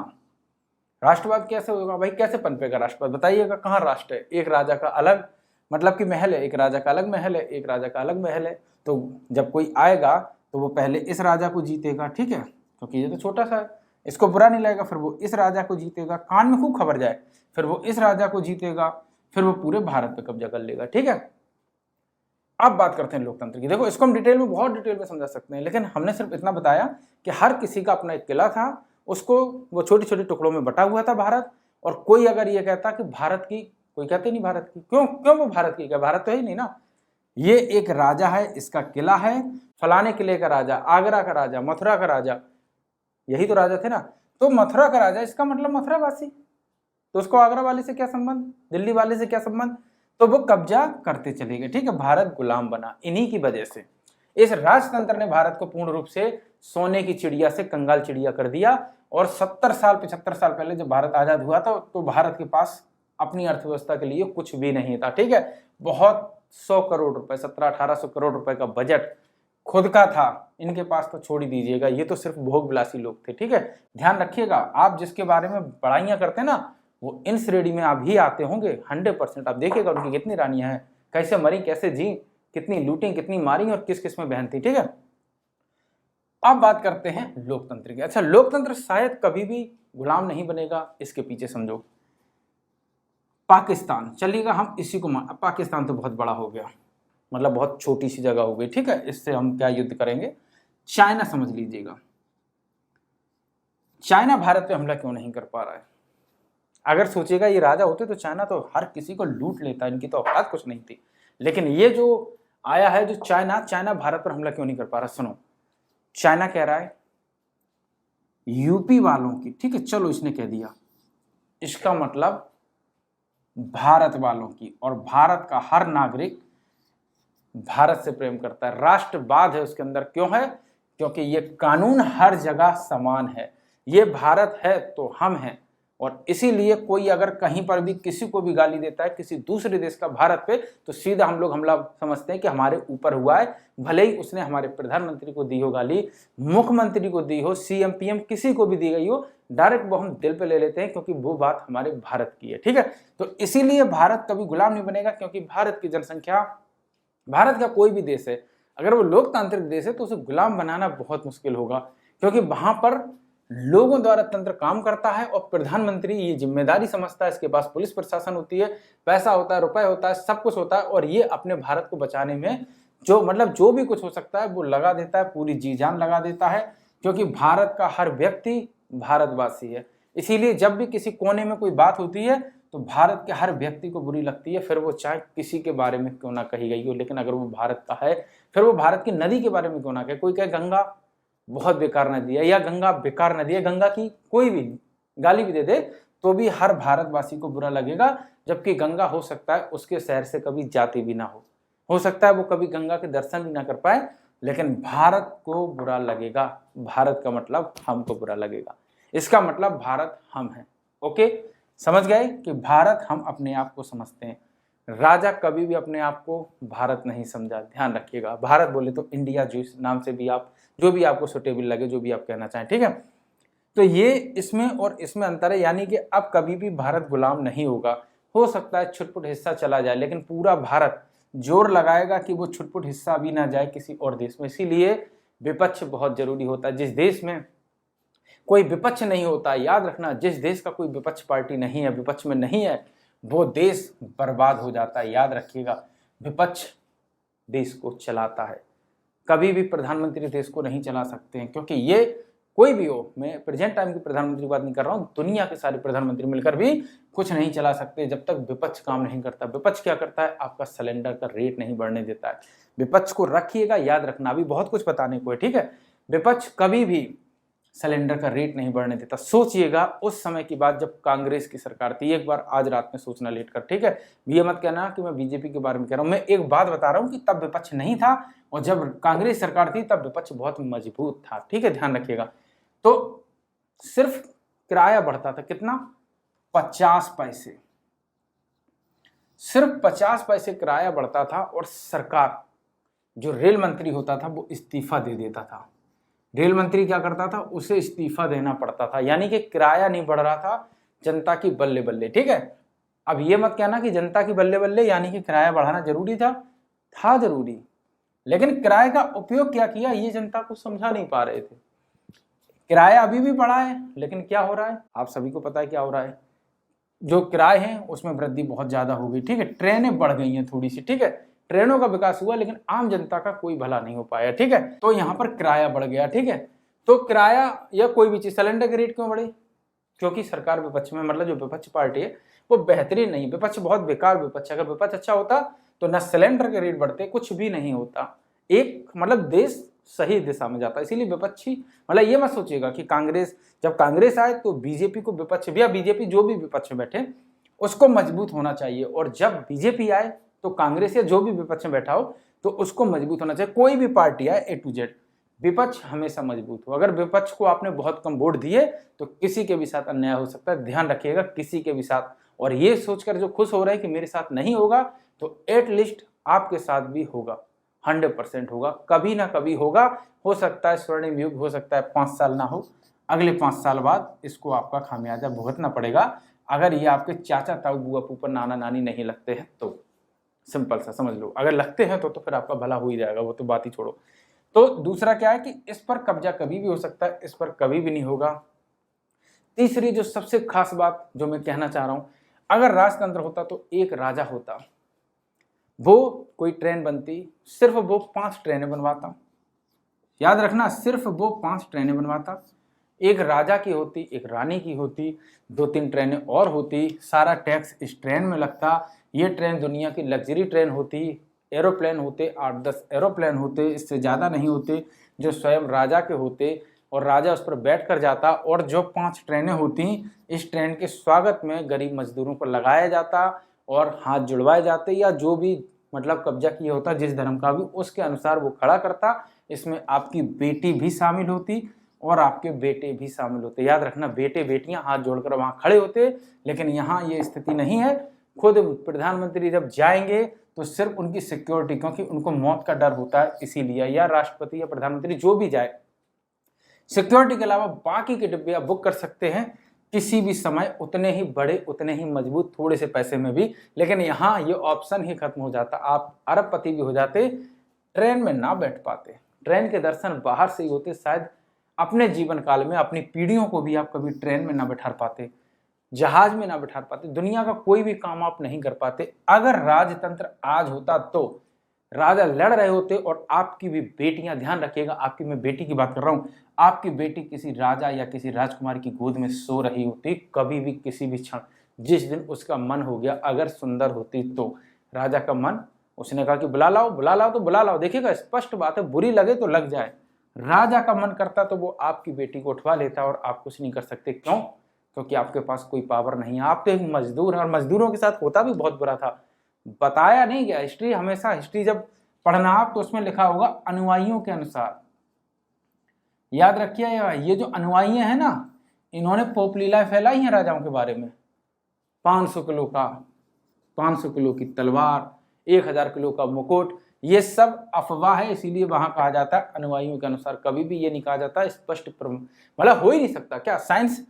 राष्ट्रवाद कैसे होगा भाई, कैसे पनपेगा राष्ट्रवाद? बताइएगा, कहाँ राष्ट्र है? एक राजा का अलग मतलब कि महल है, एक राजा का अलग महल है, एक राजा का अलग महल है। तो जब कोई आएगा तो वो पहले इस राजा को जीतेगा, ठीक है, क्योंकि ये तो छोटा सा है, इसको बुरा नहीं लगेगा। फिर वो इस राजा को जीतेगा, कान में खूब खबर जाए, फिर वो इस राजा को जीतेगा, फिर वो पूरे भारत पे कब्जा कर लेगा, ठीक है। अब बात करते हैं लोकतंत्र की। देखो, इसको हम डिटेल में, बहुत डिटेल में समझा सकते हैं, लेकिन हमने सिर्फ इतना बताया कि हर किसी का अपना एक किला था, उसको वो छोटे छोटे टुकड़ों में बटा हुआ था भारत। और कोई अगर ये कहता कि भारत की, कोई कहते नहीं भारत की, क्यों क्यों वो भारत की, क्या भारत तो है ही नहीं ना। ये एक राजा है, इसका किला है, फलाने किले का राजा, आगरा का राजा, मथुरा का राजा, यही तो राजा थे ना। तो मथुरा का राजा, इसका मतलब मथुरा वासी, तो उसको आगरा वाले से क्या संबंध, दिल्ली वाले से क्या संबंध? तो वो कब्जा करते चले गए, ठीक है। भारत गुलाम बना इन्हीं की वजह से। इस राजतंत्र ने भारत को पूर्ण रूप से सोने की चिड़िया से कंगाल चिड़िया कर दिया। और 70 साल 75 साल पहले जब भारत आजाद हुआ था, तो भारत के पास अपनी अर्थव्यवस्था के लिए कुछ भी नहीं था, ठीक है। बहुत 100 करोड़ रुपए, 1700-1800 करोड़ रुपए का बजट खुद का था, इनके पास तो छोड़ ही दीजिएगा। ये तो सिर्फ भोग विलासी लोग थे, ठीक है। ध्यान रखिएगा, आप जिसके बारे में बड़ाइयां करते हैं ना, वो इन श्रेणी में आप भी आते होंगे 100%। आप देखिएगा उनकी कितनी रानियां हैं, कैसे मरी, कैसे जी, कितनी लूटी, कितनी मारी और किस किस में बहन थी, ठीक है। अब बात करते हैं लोकतंत्र की। अच्छा, लोकतंत्र शायद कभी भी गुलाम नहीं बनेगा, इसके पीछे समझो। पाकिस्तान, चलिएगा हम इसी को मान, पाकिस्तान तो बहुत बड़ा हो गया, मतलब बहुत छोटी सी जगह हो गई, ठीक है, इससे हम क्या युद्ध करेंगे। चाइना समझ लीजिएगा, चाइना भारत पे हमला क्यों नहीं कर पा रहा है? अगर सोचिएगा ये राजा होते तो चाइना तो हर किसी को लूट लेता, इनकी तो औकात कुछ नहीं थी। लेकिन ये जो आया है, जो चाइना भारत पर हमला क्यों नहीं कर पा रहा? सुनो, चाइना कह रहा है यूपी वालों की, ठीक है, चलो इसने कह दिया, इसका मतलब भारत वालों की, और भारत का हर नागरिक भारत से प्रेम करता है, राष्ट्रवाद है उसके अंदर। क्यों है? क्योंकि ये कानून हर जगह समान है, ये भारत है तो हम हैं। और इसीलिए कोई अगर कहीं पर भी किसी को भी गाली देता है किसी दूसरे देश का भारत पे, तो सीधा हम लोग हमला समझते हैं कि हमारे ऊपर हुआ है। भले ही उसने हमारे प्रधानमंत्री को दी हो गाली, मुख्यमंत्री को दी हो, सीएम पीएम किसी को भी दी गई हो, डायरेक्ट वो हम दिल पे ले लेते हैं, क्योंकि वो बात हमारे भारत की है, ठीक है। तो इसीलिए भारत कभी गुलाम नहीं बनेगा, क्योंकि भारत की जनसंख्या, भारत का कोई भी देश है, अगर वो लोकतांत्रिक देश है तो उसे गुलाम बनाना बहुत मुश्किल होगा, क्योंकि वहां पर लोगों द्वारा तंत्र काम करता है और प्रधानमंत्री ये जिम्मेदारी समझता है, इसके पास पुलिस प्रशासन होती है, पैसा होता है, रुपए होता है, सब कुछ होता है, और ये अपने भारत को बचाने में जो मतलब जो भी कुछ हो सकता है वो लगा देता है, पूरी जी जान लगा देता है, क्योंकि भारत का हर व्यक्ति भारतवासी है। इसीलिए जब भी किसी कोने में कोई बात होती है तो भारत के हर व्यक्ति को बुरी लगती है, फिर वो चाहे किसी के बारे में क्यों ना कही गई हो, लेकिन अगर वो भारत का है, फिर वो भारत की नदी के बारे में क्यों ना कहे। कोई कहे गंगा बहुत बेकार नदी है या गंगा बेकार नदी है, गंगा की कोई भी गाली भी दे दे तो भी हर भारतवासी को बुरा लगेगा, जबकि गंगा हो सकता है उसके शहर से कभी जाती भी ना हो सकता है वो कभी गंगा के दर्शन भी ना कर पाए, लेकिन भारत को बुरा लगेगा। भारत का मतलब हमको बुरा लगेगा, इसका मतलब भारत हम हैं। ओके, समझ गए कि भारत हम अपने आप को समझते हैं। राजा कभी भी अपने आप को भारत नहीं समझा, ध्यान रखिएगा। भारत बोले तो इंडिया, जो इस नाम से भी आप, जो भी आपको सुटेबल लगे, जो भी आप कहना चाहें, ठीक है। तो ये इसमें और इसमें अंतर है, यानी कि अब कभी भी भारत गुलाम नहीं होगा। हो सकता है छुटपुट हिस्सा चला जाए, लेकिन पूरा भारत जोर लगाएगा कि वो छुटपुट हिस्सा भी ना जाए किसी और देश में। इसीलिए विपक्ष बहुत जरूरी होता है। जिस देश में कोई विपक्ष नहीं होता, याद रखना, जिस देश का कोई विपक्ष पार्टी नहीं है, विपक्ष में नहीं है, वो देश बर्बाद हो जाता है। याद रखिएगा, विपक्ष देश को चलाता है। कभी भी प्रधानमंत्री देश को नहीं चला सकते हैं, क्योंकि ये कोई भी हो, मैं प्रेजेंट टाइम की प्रधानमंत्री की बात नहीं कर रहा हूं, दुनिया के सारे प्रधानमंत्री मिलकर भी कुछ नहीं चला सकते जब तक विपक्ष काम नहीं करता। विपक्ष क्या करता है? आपका सिलेंडर का रेट नहीं बढ़ने देता है। विपक्ष को रखिएगा, याद रखना, अभी बहुत कुछ बताने को है, ठीक है। विपक्ष कभी भी सिलेंडर का रेट नहीं बढ़ने देता। सोचिएगा उस समय की बात जब कांग्रेस की सरकार थी, एक बार आज रात में सोचना लेट कर, ठीक है। ये मत कहना कि मैं बीजेपी के बारे में कह रहा हूं, मैं एक बात बता रहा हूं कि तब विपक्ष नहीं था, और जब कांग्रेस सरकार थी तब विपक्ष बहुत मजबूत था, ठीक है, ध्यान रखिएगा। तो सिर्फ किराया बढ़ता था, कितना? 50 पैसे, सिर्फ 50 पैसे किराया बढ़ता था, और सरकार, जो रेल मंत्री होता था, वो इस्तीफा दे देता था। रेल मंत्री क्या करता था? उसे इस्तीफा देना पड़ता था, यानी कि किराया नहीं बढ़ रहा था, जनता की बल्ले बल्ले, ठीक है। अब ये मत कहना कि जनता की बल्ले बल्ले यानी कि किराया बढ़ाना जरूरी था जरूरी, लेकिन किराए का उपयोग क्या किया, ये जनता को समझा नहीं पा रहे थे। किराया अभी भी बढ़ा है, लेकिन क्या हो रहा है, आप सभी को पता है क्या हो रहा है। जो किराए हैं उसमें वृद्धि बहुत ज्यादा हो गई, ठीक है। ट्रेनें बढ़ गई हैं थोड़ी सी, ठीक है, ट्रेनों का विकास हुआ, लेकिन आम जनता का कोई भला नहीं हो पाया, ठीक है। तो यहाँ पर किराया बढ़ गया, ठीक है। तो किराया या कोई भी चीज, सिलेंडर के रेट क्यों बढ़े? क्योंकि सरकार विपक्ष में, मतलब जो विपक्ष पार्टी है वो बेहतरीन नहीं, विपक्ष बहुत बेकार विपक्ष है। अगर विपक्ष अच्छा होता तो न सिलेंडर के रेट बढ़ते, कुछ भी नहीं होता, एक मतलब देश सही दिशा में जाता। इसीलिए विपक्षी, मतलब ये मत सोचिएगा कि कांग्रेस, जब कांग्रेस आए तो बीजेपी को विपक्ष, या बीजेपी जो भी विपक्ष में बैठे उसको मजबूत होना चाहिए, और जब बीजेपी आए तो कांग्रेस या जो भी विपक्ष में बैठा हो तो उसको मजबूत होना चाहिए। कोई भी पार्टी आए, ए टू जेड, विपक्ष हमेशा मजबूत हो। अगर विपक्ष को आपने बहुत कम वोट दिए तो किसी के भी साथ अन्याय हो सकता है, ध्यान रखिएगा, किसी के भी साथ। और ये सोचकर जो खुश हो रहे हैं कि मेरे साथ नहीं होगा, तो एटलीस्ट आपके साथ भी होगा, 100% होगा, कभी ना कभी होगा। हो सकता है स्वर्णिम युग, हो सकता है 5 साल ना हो, अगले 5 साल बाद इसको आपका खामियाजा भुगतना पड़ेगा, अगर ये आपके चाचा ताऊ बुआ फूफा नाना नानी नहीं लगते हैं तो। सिंपल सा समझ लो, अगर लगते हैं तो फिर आपका भला हो ही जाएगा, वो तो बात ही छोड़ो। तो दूसरा क्या है कि इस पर कब्जा कभी भी हो सकता है, इस पर कभी भी नहीं होगा। तीसरी जो सबसे खास बात जो मैं कहना चाह रहा हूं, अगर राजतंत्र होता तो एक राजा होता, वो कोई ट्रेन बनती, सिर्फ वो 5 ट्रेनें बनवाता। याद रखना, सिर्फ वो 5 ट्रेनें बनवाता। एक राजा की होती, एक रानी की होती, 2-3 ट्रेनें और होती, सारा टैक्स इस ट्रेन में लगता। ये ट्रेन दुनिया की लग्जरी ट्रेन होती, एरोप्लेन होते 8-10 एरोप्लेन होते, इससे ज़्यादा नहीं होते, जो स्वयं राजा के होते, और राजा उस पर बैठ कर जाता। और जो 5 ट्रेनें होती, इस ट्रेन के स्वागत में गरीब मजदूरों को लगाया जाता और हाथ जुड़वाए जाते, या जो भी मतलब कब्जा किया होता जिस धर्म का भी, उसके अनुसार वो खड़ा करता। इसमें आपकी बेटी भी शामिल होती और आपके बेटे भी शामिल होते। याद रखना, बेटे बेटियां हाथ जोड़कर वहां खड़े होते, लेकिन यहाँ ये स्थिति नहीं है। खुद प्रधानमंत्री जब जाएंगे तो सिर्फ उनकी सिक्योरिटी, क्योंकि उनको मौत का डर होता है इसीलिए, या राष्ट्रपति या प्रधानमंत्री जो भी जाए, सिक्योरिटी के अलावा बाकी के डिब्बे आप बुक कर सकते हैं किसी भी समय, उतने ही बड़े, उतने ही मजबूत, थोड़े से पैसे में भी। लेकिन यहाँ ये ऑप्शन ही खत्म हो जाता, आप अरबपति भी हो जाते, ट्रेन में ना बैठ पाते। ट्रेन के दर्शन बाहर से ही होते, शायद अपने जीवन काल में अपनी पीढ़ियों को भी आप कभी ट्रेन में ना बैठा पाते, जहाज में ना बैठा पाते, दुनिया का कोई भी काम आप नहीं कर पाते। अगर राजतंत्र आज होता तो राजा लड़ रहे होते, और आपकी भी बेटियां, ध्यान रखिएगा, आपकी, मैं बेटी की बात कर रहा हूं, आपकी बेटी किसी राजा या किसी राजकुमार की गोद में सो रही होती, कभी भी किसी भी क्षण, जिस दिन उसका मन हो गया, अगर सुंदर होती तो राजा का मन, उसने कहा कि बुला लाओ तो बुला लाओ। देखिएगा, स्पष्ट बात है, बुरी लगे तो लग जाए, राजा का मन करता तो वो आपकी बेटी को उठवा लेता और आप कुछ नहीं कर सकते। क्यों? क्योंकि आपके पास कोई पावर नहीं है, आप तो एक मजदूर हैं। और मजदूरों के साथ होता भी बहुत बुरा था, बताया नहीं गया। हिस्ट्री हमेशा, हिस्ट्री जब पढ़ना आप तो उसमें लिखा होगा अनुयायियों के अनुसार। याद रखिए, ये जो अनुयायी हैं ना, इन्होंने पोपलीलाएं फैलाई हैं राजाओं के बारे में। 500 किलो का 500 किलो की तलवार, 1000 किलो का मुकुट, ये सब अफवाह है। इसीलिए वहां कहा जाता है अनुयायियों के अनुसार। कभी भी ये नहीं कहा जाता स्पष्ट, मतलब हो ही नहीं सकता। क्या साइंस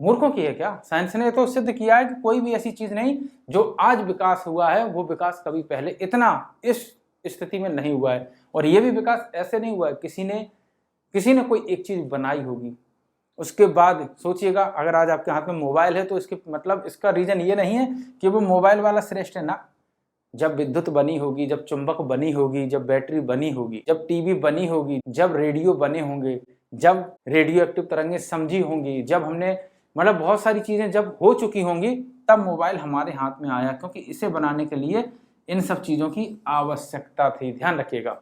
मूर्खों की है क्या? साइंस ने तो सिद्ध किया है कि कोई भी ऐसी चीज नहीं जो आज विकास हुआ है वो विकास कभी पहले इतना इस स्थिति में नहीं हुआ है। और ये भी विकास ऐसे नहीं हुआ है, किसी ने कोई एक चीज बनाई होगी, उसके बाद सोचिएगा। अगर आज आपके हाथ में मोबाइल है तो इसके मतलब इसका रीजन ये नहीं है कि वो मोबाइल वाला श्रेष्ठ है ना। जब विद्युत बनी होगी, जब चुंबक बनी होगी, जब बैटरी बनी होगी, जब टीवी बनी होगी, जब रेडियो बने होंगे, जब रेडियो एक्टिव तरंगें समझी होंगी, जब हमने मतलब बहुत सारी चीजें जब हो चुकी होंगी, तब मोबाइल हमारे हाथ में आया। क्योंकि इसे बनाने के लिए इन सब चीजों की आवश्यकता थी, ध्यान रखिएगा।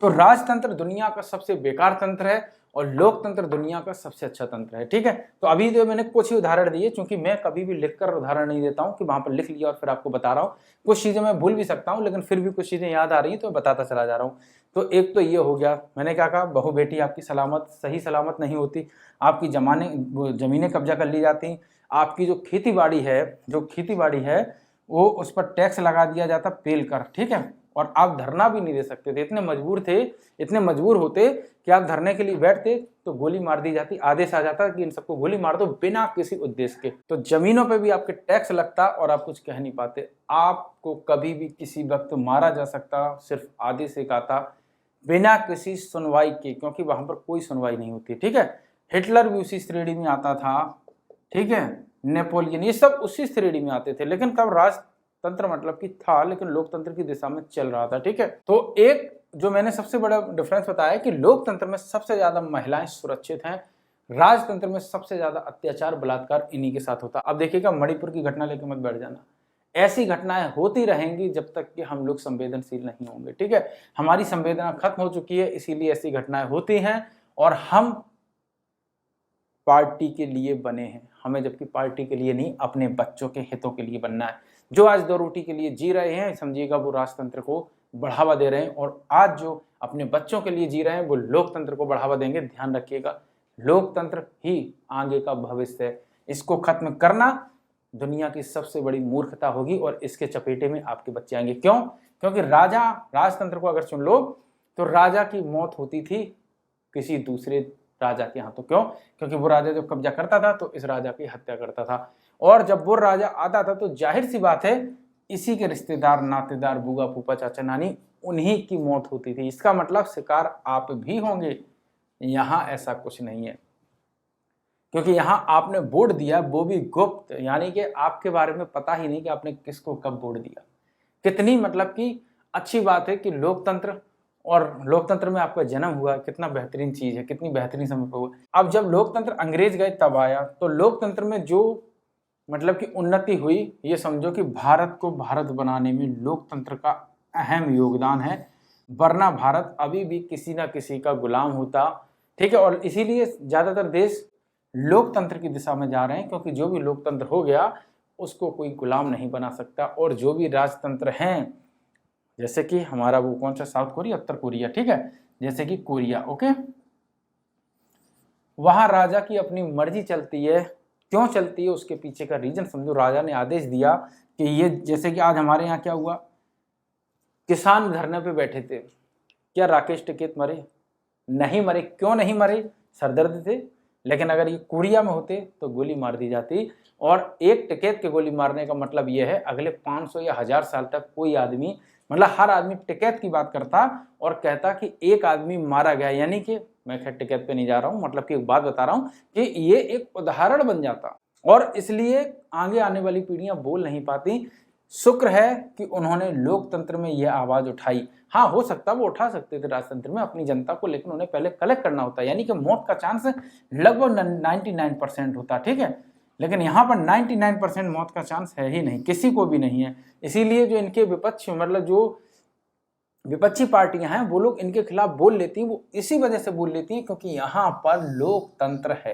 तो राजतंत्र दुनिया का सबसे बेकार तंत्र है और लोकतंत्र दुनिया का सबसे अच्छा तंत्र है, ठीक है। तो अभी तो मैंने कुछ ही उदाहरण दिए, क्योंकि मैं कभी भी लिखकर उदाहरण नहीं देता हूं कि वहां पर लिख लिया और फिर आपको बता रहा हूं। कुछ चीजें मैं भूल भी सकता हूं, लेकिन फिर भी कुछ चीजें याद आ रही हैं तो मैं बताता चला जा रहा हूं। तो एक तो ये हो गया, मैंने क्या कहा, बहू बेटी आपकी सलामत सही सलामत नहीं होती, आपकी जमीनें कब्जा कर ली जाती, आपकी जो खेती बाड़ी है वो उस पर टैक्स लगा दिया जाता पेल कर, ठीक है। और आप धरना भी नहीं दे सकते थे, इतने मजबूर होते कि आप धरने के लिए बैठते तो गोली मार दी जाती, आदेश आ जाता कि इन सबको गोली मार दो बिना किसी उद्देश्य के। तो जमीनों पे भी आपके टैक्स लगता और आप कुछ कह नहीं पाते। आपको कभी भी किसी वक्त मारा जा सकता, सिर्फ आदेश एक आता बिना किसी सुनवाई के, क्योंकि वहां पर कोई सुनवाई नहीं होती, ठीक है। हिटलर भी उसी श्रेणी में आता था, ठीक है, नेपोलियन, ये सब उसी श्रेणी में आते थे। लेकिन तब राजतंत्र मतलब कि था, लेकिन लोकतंत्र की दिशा में चल रहा था, ठीक है। तो एक जो मैंने सबसे बड़ा डिफरेंस बताया कि लोकतंत्र में सबसे ज्यादा महिलाएं सुरक्षित हैं, राजतंत्र में सबसे ज्यादा अत्याचार बलात्कार इन्हीं के साथ होता। अब देखिएगा, मणिपुर की घटना लेकर मत बैठ जाना, ऐसी घटनाएं होती रहेंगी जब तक कि हम लोग संवेदनशील नहीं होंगे, ठीक है। हमारी संवेदना खत्म हो चुकी है, इसीलिए ऐसी घटनाएं होती हैं। और हम पार्टी के लिए बने हैं, हमें जबकि पार्टी के लिए नहीं, अपने बच्चों के हितों के लिए बनना है। जो आज 2 रोटी के लिए जी रहे हैं, समझिएगा वो राजतंत्र को बढ़ावा दे रहे हैं, और आज जो अपने बच्चों के लिए जी रहे हैं वो लोकतंत्र को बढ़ावा देंगे। ध्यान रखिएगा, लोकतंत्र ही आगे का भविष्य है। इसको खत्म करना दुनिया की सबसे बड़ी मूर्खता होगी और इसके चपेटे में आपके बच्चे आएंगे। क्यों? क्योंकि राजतंत्र को अगर चुन लो तो राजा की मौत होती थी किसी दूसरे राजा के हाथों। क्यों? क्योंकि वो राजा जब कब्जा करता था तो इस राजा की हत्या करता था, और जब वो राजा आता था तो जाहिर सी बात है इसी के रिश्तेदार, नातेदार, बुआ, फूफा, चाचा, नानी, उन्हीं की मौत होती थी। इसका मतलब शिकार आप भी होंगे। यहां ऐसा कुछ नहीं है, क्योंकि यहां आपने वोट दिया, वो भी गुप्त, यानी कि आपके बारे में पता ही नहीं कि आपने किसको कब वोट दिया। कितनी मतलब कि अच्छी बात है कि लोकतंत्र, और लोकतंत्र में आपका जन्म हुआ, कितना बेहतरीन चीज है, कितनी बेहतरीन समय पर हुआ। अब जब लोकतंत्र अंग्रेज गए तब आया, तो लोकतंत्र में जो मतलब कि उन्नति हुई, ये समझो कि भारत को भारत बनाने में लोकतंत्र का अहम योगदान है, वरना भारत अभी भी किसी ना किसी का गुलाम होता, ठीक है। और इसीलिए ज्यादातर देश लोकतंत्र की दिशा में जा रहे हैं, क्योंकि जो भी लोकतंत्र हो गया उसको कोई गुलाम नहीं बना सकता। और जो भी राजतंत्र हैं, जैसे कि हमारा वो कौन सा, साउथ कोरिया, उत्तर कोरिया, ठीक है, जैसे कि कोरिया, ओके, वहां राजा की अपनी मर्जी चलती है। क्यों चलती है उसके पीछे का रीजन समझो। राजा ने आदेश दिया कि ये, जैसे कि आज हमारे यहाँ क्या हुआ, किसान धरने पे बैठे थे, क्या राकेश टिकैत मरे? नहीं मरे। क्यों नहीं मरे? सरदर्द थे। लेकिन अगर ये कोरिया में होते तो गोली मार दी जाती। और एक टिकैत के गोली मारने का मतलब ये है अगले 500 या 1000 साल तक कोई आदमी, मतलब हर आदमी टिकैत की बात करता और कहता कि एक आदमी मारा गया, यानी कि मैं खैर टिकैत पे नहीं जा रहा हूं, मतलब कि एक बात बता रहा हूं कि ये एक उदाहरण बन जाता, और इसलिए आगे आने वाली पीढ़ियां बोल नहीं पाती। शुक्र है कि उन्होंने लोकतंत्र में यह आवाज उठाई। हाँ, हो सकता वो उठा सकते थे राजतंत्र में अपनी जनता को, लेकिन उन्हें पहले कलेक्ट करना होता, यानी कि मौत का चांस लगभग 99% होता, ठीक है। लेकिन यहाँ पर 99% मौत का चांस है ही नहीं, किसी को भी नहीं है। इसीलिए जो इनके विपक्ष, मतलब जो विपक्षी पार्टियां हैं, वो लोग इनके खिलाफ बोल लेती हैं। वो इसी वजह से बोल लेती हैं क्योंकि यहाँ पर लोकतंत्र है,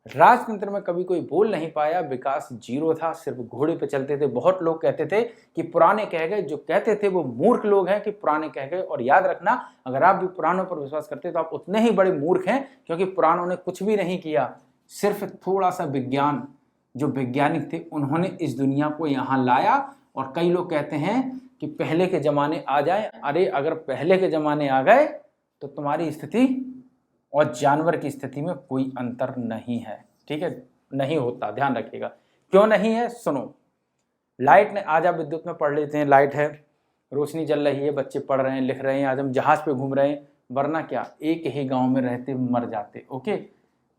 राजतंत्र में कभी कोई बोल नहीं पाया, विकास जीरो था, सिर्फ घोड़े पे चलते थे। बहुत लोग कहते थे कि पुराने कह गए, जो कहते थे वो मूर्ख लोग हैं कि पुराने कह गए। और याद रखना, अगर आप भी पुरानों पर विश्वास करते तो आप उतने ही बड़े मूर्ख हैं, क्योंकि पुरानों ने कुछ भी नहीं किया, सिर्फ थोड़ा सा विज्ञान, जो वैज्ञानिक थे उन्होंने इस दुनिया को यहाँ लाया। और कई लोग कहते हैं कि पहले के जमाने आ जाए। अरे अगर पहले के जमाने आ गए तो तुम्हारी स्थिति और जानवर की स्थिति में कोई अंतर नहीं है, ठीक है, नहीं होता, ध्यान रखिएगा। क्यों नहीं है, सुनो। लाइट ने, आज आप विद्युत में पढ़ लेते हैं, लाइट है, रोशनी जल रही है, बच्चे पढ़ रहे हैं, लिख रहे हैं, आज हम जहाज पे घूम रहे हैं, वरना क्या एक ही गांव में रहते मर जाते। ओके,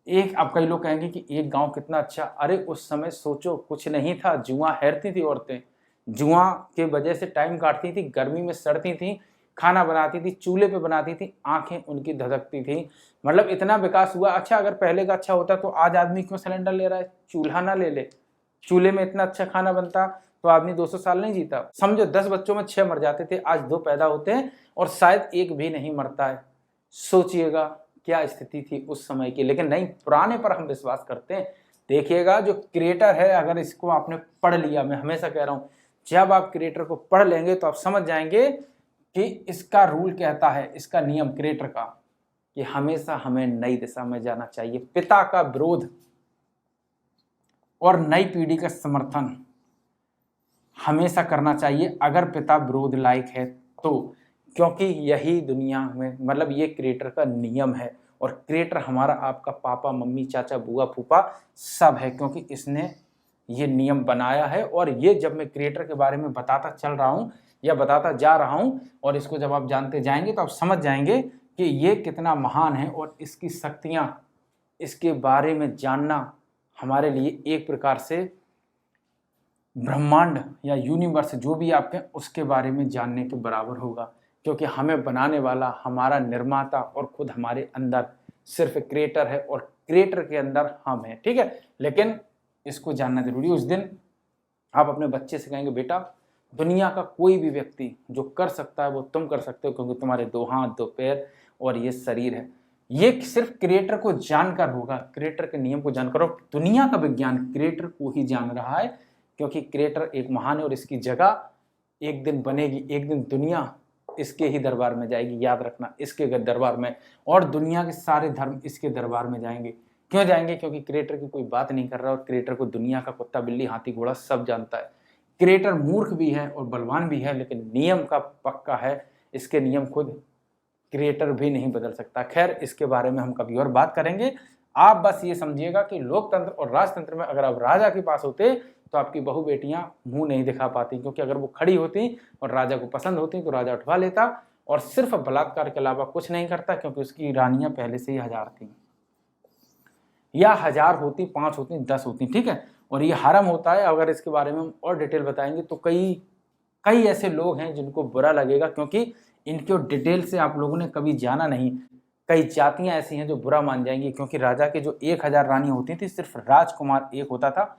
एक, अब कई लोग कहेंगे कि एक गांव कितना अच्छा, अरे उस समय सोचो कुछ नहीं था, जुआ हेरती थी औरतें, जुआ के वजह से टाइम काटती थी, गर्मी में सड़ती थी, खाना बनाती थी, चूल्हे पे बनाती थी, आंखें उनकी धधकती थी, मतलब इतना विकास हुआ। अच्छा, अगर पहले का अच्छा होता तो आज आदमी क्यों सिलेंडर ले रहा है, चूल्हा ना ले ले, चूल्हे में इतना अच्छा खाना बनता तो आदमी 200 साल नहीं जीता। समझो 10 बच्चों में 6 मर जाते थे, आज 2 पैदा होते हैं और शायद एक भी नहीं मरता है। सोचिएगा क्या स्थिति थी उस समय की। लेकिन नहीं, पुराने पर हम विश्वास करते हैं। देखिएगा, जो क्रिएटर है, अगर इसको आपने पढ़ लिया, मैं हमेशा कह रहा हूं, जब आप क्रिएटर को पढ़ लेंगे तो आप समझ जाएंगे कि इसका रूल कहता है, इसका नियम क्रिएटर का, कि हमेशा हमें नई दिशा में जाना चाहिए। पिता का विरोध और नई पीढ़ी का समर्थन हमेशा करना चाहिए, अगर पिता विरोध लायक है तो, क्योंकि यही दुनिया में, मतलब ये क्रिएटर का नियम है। और क्रिएटर हमारा आपका पापा, मम्मी, चाचा, बुआ, फूफा सब है, क्योंकि इसने ये नियम बनाया है। और ये जब मैं क्रिएटर के बारे में बताता चल रहा हूँ या बताता जा रहा हूँ, और इसको जब आप जानते जाएंगे तो आप समझ जाएंगे कि ये कितना महान है, और इसकी शक्तियाँ, इसके बारे में जानना हमारे लिए एक प्रकार से ब्रह्मांड या यूनिवर्स जो भी आप कहें उसके बारे में जानने के बराबर होगा। क्योंकि हमें बनाने वाला, हमारा निर्माता और खुद हमारे अंदर सिर्फ क्रिएटर है, और क्रिएटर के अंदर हम हैं, ठीक है। लेकिन इसको जानना जरूरी है। उस दिन आप अपने बच्चे से कहेंगे, बेटा दुनिया का कोई भी व्यक्ति जो कर सकता है वो तुम कर सकते हो, क्योंकि तुम्हारे 2 हाथ, 2 पैर और ये शरीर है। ये सिर्फ क्रिएटर को जानकर होगा, क्रिएटर के नियम को जानकर। और दुनिया का विज्ञान क्रिएटर को ही जान रहा है, क्योंकि क्रिएटर एक महान है और इसकी जगह एक दिन बनेगी, एक दिन दुनिया इसके ही दरबार में जाएगी। याद रखना, इसके दरबार में, और दुनिया के सारे धर्म इसके दरबार में जाएंगे। क्यों जाएंगे? क्योंकि क्रिएटर की कोई बात नहीं कर रहा, और क्रिएटर को दुनिया का कुत्ता, बिल्ली, हाथी, घोड़ा सब जानता है। क्रिएटर मूर्ख भी है और बलवान भी है, लेकिन नियम का पक्का है, इसके नियम खुद क्रिएटर भी नहीं बदल सकता। खैर, इसके बारे में हम कभी और बात करेंगे। आप बस ये समझिएगा कि लोकतंत्र और राजतंत्र में अगर आप राजा के पास होते तो आपकी बहू बेटियां मुंह नहीं दिखा पाती, क्योंकि अगर वो खड़ी होती और राजा को पसंद होती तो राजा उठवा लेता, और सिर्फ बलात्कार के अलावा कुछ नहीं करता, क्योंकि उसकी रानियां पहले से ही 1000 थी, या 1000 होती, 5 होती, 10 होती, ठीक है। और ये हरम होता है। अगर इसके बारे में हम और डिटेल बताएंगे तो कई ऐसे लोग हैं जिनको बुरा लगेगा, क्योंकि इनके डिटेल से आप लोगों ने कभी जाना नहीं। कई जातियां ऐसी हैं जो बुरा मान जाएंगी, क्योंकि राजा के जो 1000 रानी होती थी, सिर्फ राजकुमार एक होता था।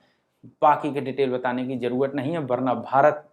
बाकी के डिटेल बताने की जरूरत नहीं है, वरना भारत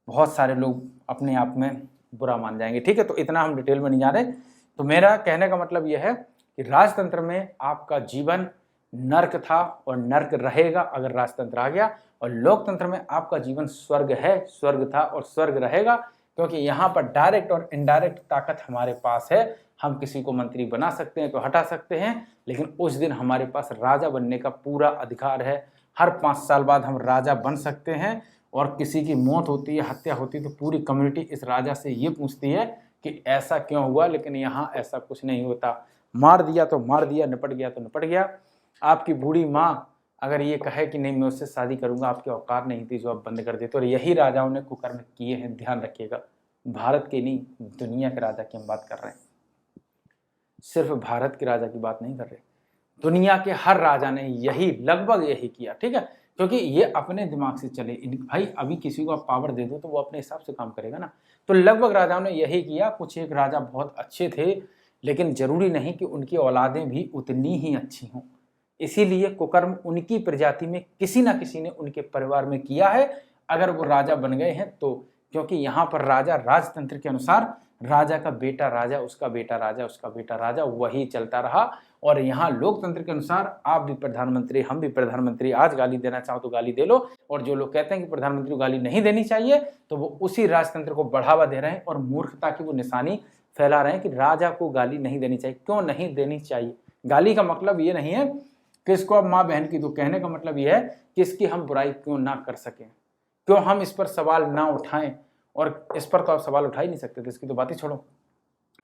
बहुत सारे लोग अपने आप में बुरा मान जाएंगे, ठीक है। तो इतना हम डिटेल में नहीं जा रहे। तो मेरा कहने का मतलब यह है कि राजतंत्र में आपका जीवन नर्क था और नर्क रहेगा अगर राजतंत्र आ गया, और लोकतंत्र में आपका जीवन स्वर्ग है, स्वर्ग था और स्वर्ग रहेगा, क्योंकि यहाँ पर डायरेक्ट और इनडायरेक्ट ताकत हमारे पास है। हम किसी को मंत्री बना सकते हैं तो हटा सकते हैं, लेकिन उस दिन हमारे पास राजा बनने का पूरा अधिकार है। हर 5 साल बाद हम राजा बन सकते हैं, और किसी की मौत होती है, हत्या होती है, तो पूरी कम्युनिटी इस राजा से ये पूछती है कि ऐसा क्यों हुआ। लेकिन यहाँ ऐसा कुछ नहीं होता, मार दिया तो मार दिया, निपट गया तो निपट गया। आपकी बूढ़ी माँ अगर ये कहे कि नहीं मैं उससे शादी करूंगा, आपकी औकात नहीं थी जो आप बंद कर देते। और यही राजाओं ने कुकर्म किए हैं, ध्यान रखिएगा। भारत के नहीं, दुनिया के राजा की हम बात कर रहे हैं, सिर्फ भारत के राजा की बात नहीं कर रहे। दुनिया के हर राजा ने यही, लगभग यही किया, ठीक है। क्योंकि ये अपने दिमाग से चले। भाई अभी किसी को आप पावर दे दो तो वो अपने हिसाब से काम करेगा ना। तो लगभग राजाओं ने यही किया। कुछ एक राजा बहुत अच्छे थे, लेकिन जरूरी नहीं कि उनकी औलादें भी उतनी ही अच्छी हों। इसीलिए कुकर्म उनकी प्रजाति में किसी ना किसी ने उनके परिवार में किया है, अगर वो राजा बन गए हैं तो। क्योंकि यहाँ पर राजा राजतंत्र के अनुसार राजा का बेटा राजा, उसका बेटा राजा, उसका बेटा राजा, वही चलता रहा। और यहाँ लोकतंत्र के अनुसार आप भी प्रधानमंत्री, हम भी प्रधानमंत्री, आज गाली देना चाहो तो गाली दे लो, और जो लोग कहते हैं कि प्रधानमंत्री को गाली नहीं देनी चाहिए तो वो उसी राजतंत्र को बढ़ावा दे रहे हैं और मूर्खता की वो निशानी फैला रहे हैं कि राजा को गाली नहीं देनी चाहिए। क्यों नहीं देनी चाहिए? गाली का मतलब ये नहीं है कि इसको अब माँ बहन की दो, कहने का मतलब ये है कि इसकी हम बुराई क्यों ना कर सकें, क्यों हम इस पर सवाल ना उठाएं। और इस पर तो आप सवाल उठा ही नहीं सकते, तो इसकी तो बात ही छोड़ो।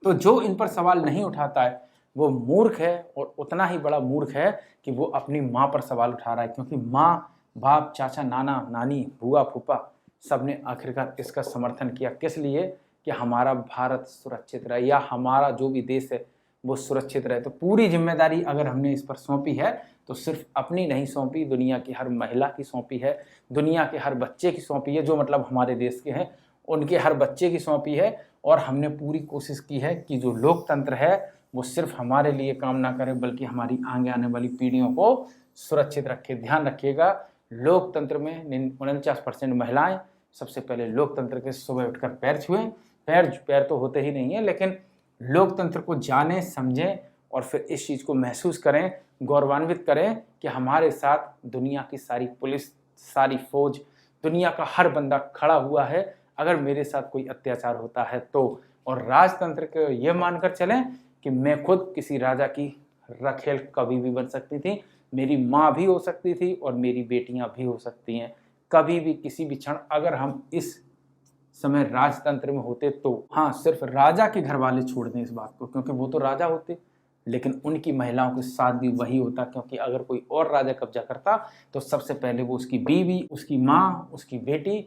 तो जो इन पर सवाल नहीं उठाता है वो मूर्ख है, और उतना ही बड़ा मूर्ख है कि वो अपनी माँ पर सवाल उठा रहा है, क्योंकि माँ बाप, चाचा, नाना, नानी, बुआ, फूफा सबने आखिरकार इसका समर्थन किया। किस लिए? कि हमारा भारत सुरक्षित रहे, या हमारा जो भी देश है वो सुरक्षित रहे। तो पूरी जिम्मेदारी अगर हमने इस पर सौंपी है तो सिर्फ अपनी नहीं सौंपी, दुनिया की हर महिला की सौंपी है, दुनिया के हर बच्चे की सौंपी है, जो मतलब हमारे देश के हैं उनके हर बच्चे की सौंपी है। और हमने पूरी कोशिश की है कि जो लोकतंत्र है वो सिर्फ हमारे लिए काम ना करे, बल्कि हमारी आगे आने वाली पीढ़ियों को सुरक्षित रखे। ध्यान रखिएगा, लोकतंत्र में 49% महिलाएं सबसे पहले लोकतंत्र के सुबह उठकर पैर छुएं। पैर तो होते ही नहीं है, लेकिन लोकतंत्र को जानें, समझें और फिर इस चीज़ को महसूस करें, गौरवान्वित करें कि हमारे साथ दुनिया की सारी पुलिस, सारी फौज, दुनिया का हर बंदा खड़ा हुआ है अगर मेरे साथ कोई अत्याचार होता है तो। और राजतंत्र को ये मानकर चलें कि मैं खुद किसी राजा की रखेल कभी भी बन सकती थी, मेरी माँ भी हो सकती थी और मेरी बेटियां भी हो सकती हैं, कभी भी किसी भी क्षण अगर हम इस समय राजतंत्र में होते तो। हाँ, सिर्फ राजा के घर वाले छोड़ दें इस बात को, क्योंकि वो तो राजा होते, लेकिन उनकी महिलाओं के साथ भी वही होता, क्योंकि अगर कोई और राजा कब्जा करता तो सबसे पहले वो उसकी बीवी, उसकी माँ, उसकी बेटी,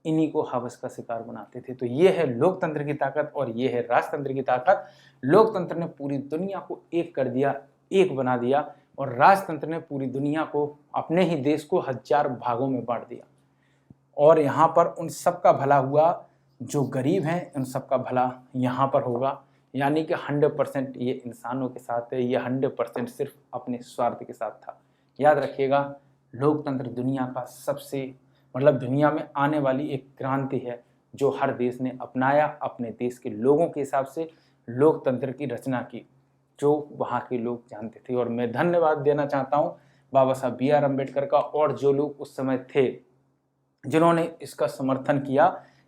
इन्हीं को हवस का शिकार बनाते थे। तो ये है लोकतंत्र की ताकत और ये है राजतंत्र की ताकत। लोकतंत्र ने पूरी दुनिया को एक कर दिया, एक बना दिया, और राजतंत्र ने पूरी दुनिया को, अपने ही देश को 1000 भागों में बांट दिया। और यहाँ पर उन सब का भला हुआ जो गरीब हैं, उन सब का भला यहाँ पर होगा। यानी कि 100% ये इंसानों के साथ है, ये 100% सिर्फ अपने स्वार्थ के साथ था। याद रखिएगा, लोकतंत्र दुनिया का सबसे, मतलब दुनिया में आने वाली एक क्रांति है जो हर देश ने अपनाया, अपने देश के लोगों के हिसाब से लोकतंत्र की रचना की, जो वहाँ के लोग जानते थे। और मैं धन्यवाद देना चाहता हूँ बाबा साहब बी आर अम्बेडकर का, और जो लोग उस समय थे जिन्होंने इसका समर्थन किया।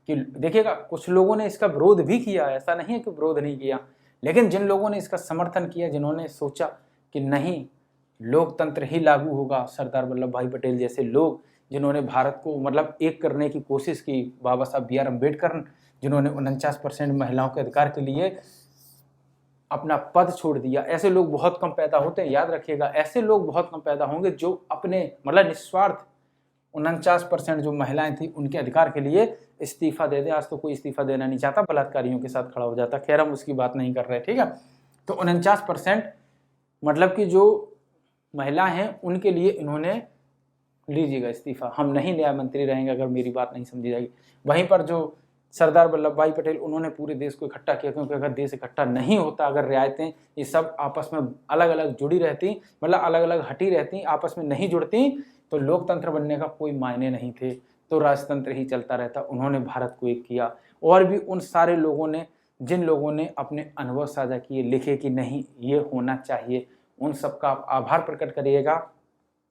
कि देखिएगा, कुछ लोगों ने इसका विरोध भी किया, ऐसा नहीं है कि विरोध नहीं किया, लेकिन जिन लोगों ने इसका समर्थन किया, जिन्होंने सोचा कि नहीं लोकतंत्र ही लागू होगा, सरदार वल्लभ भाई पटेल जैसे लोग जिन्होंने भारत को मतलब एक करने की कोशिश की, बाबा साहब बी आर अम्बेडकर जिन्होंने 49% महिलाओं के अधिकार के लिए अपना पद छोड़ दिया। ऐसे लोग बहुत कम पैदा होते हैं, याद रखिएगा, ऐसे लोग बहुत कम पैदा होंगे जो अपने मतलब निस्वार्थ 49% जो महिलाएं थी उनके अधिकार के लिए इस्तीफा दे दे। आज तो कोई इस्तीफा देना नहीं चाहता, बलात्कारियों के साथ खड़ा हो जाता। खैर, हम उसकी बात नहीं कर रहे, ठीक है। तो 49% मतलब कि जो महिला हैं उनके लिए इन्होंने, लीजिएगा इस्तीफा, हम नहीं न्याय मंत्री रहेंगे अगर मेरी बात नहीं समझी जाएगी। वहीं पर जो सरदार वल्लभ भाई पटेल, उन्होंने पूरे देश को इकट्ठा किया, क्योंकि अगर देश इकट्ठा नहीं होता, अगर रियायतें ये सब आपस में अलग अलग जुड़ी रहती, मतलब अलग अलग हटी रहती, आपस में नहीं जुड़ती, तो लोकतंत्र बनने का कोई मायने नहीं थे, तो राजतंत्र ही चलता रहता। उन्होंने भारत को एक किया। और भी उन सारे लोगों ने, जिन लोगों ने अपने अनुभव साझा किए, लिखे कि नहीं ये होना चाहिए, उन सबका आप आभार प्रकट करिएगा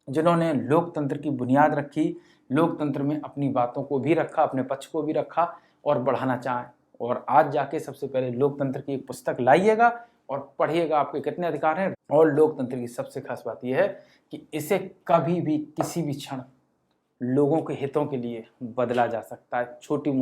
जिन्होंने लोकतंत्र की बुनियाद रखी, लोकतंत्र में अपनी बातों को भी रखा, अपने पक्ष को भी रखा और बढ़ाना चाहें। और आज जाके सबसे पहले लोकतंत्र की एक पुस्तक लाइएगा और पढ़िएगा, आपके कितने अधिकार हैं। और लोकतंत्र की सबसे खास बात यह है कि इसे कभी भी किसी भी क्षण लोगों के हितों के लिए बदला जा सकता है, छोटे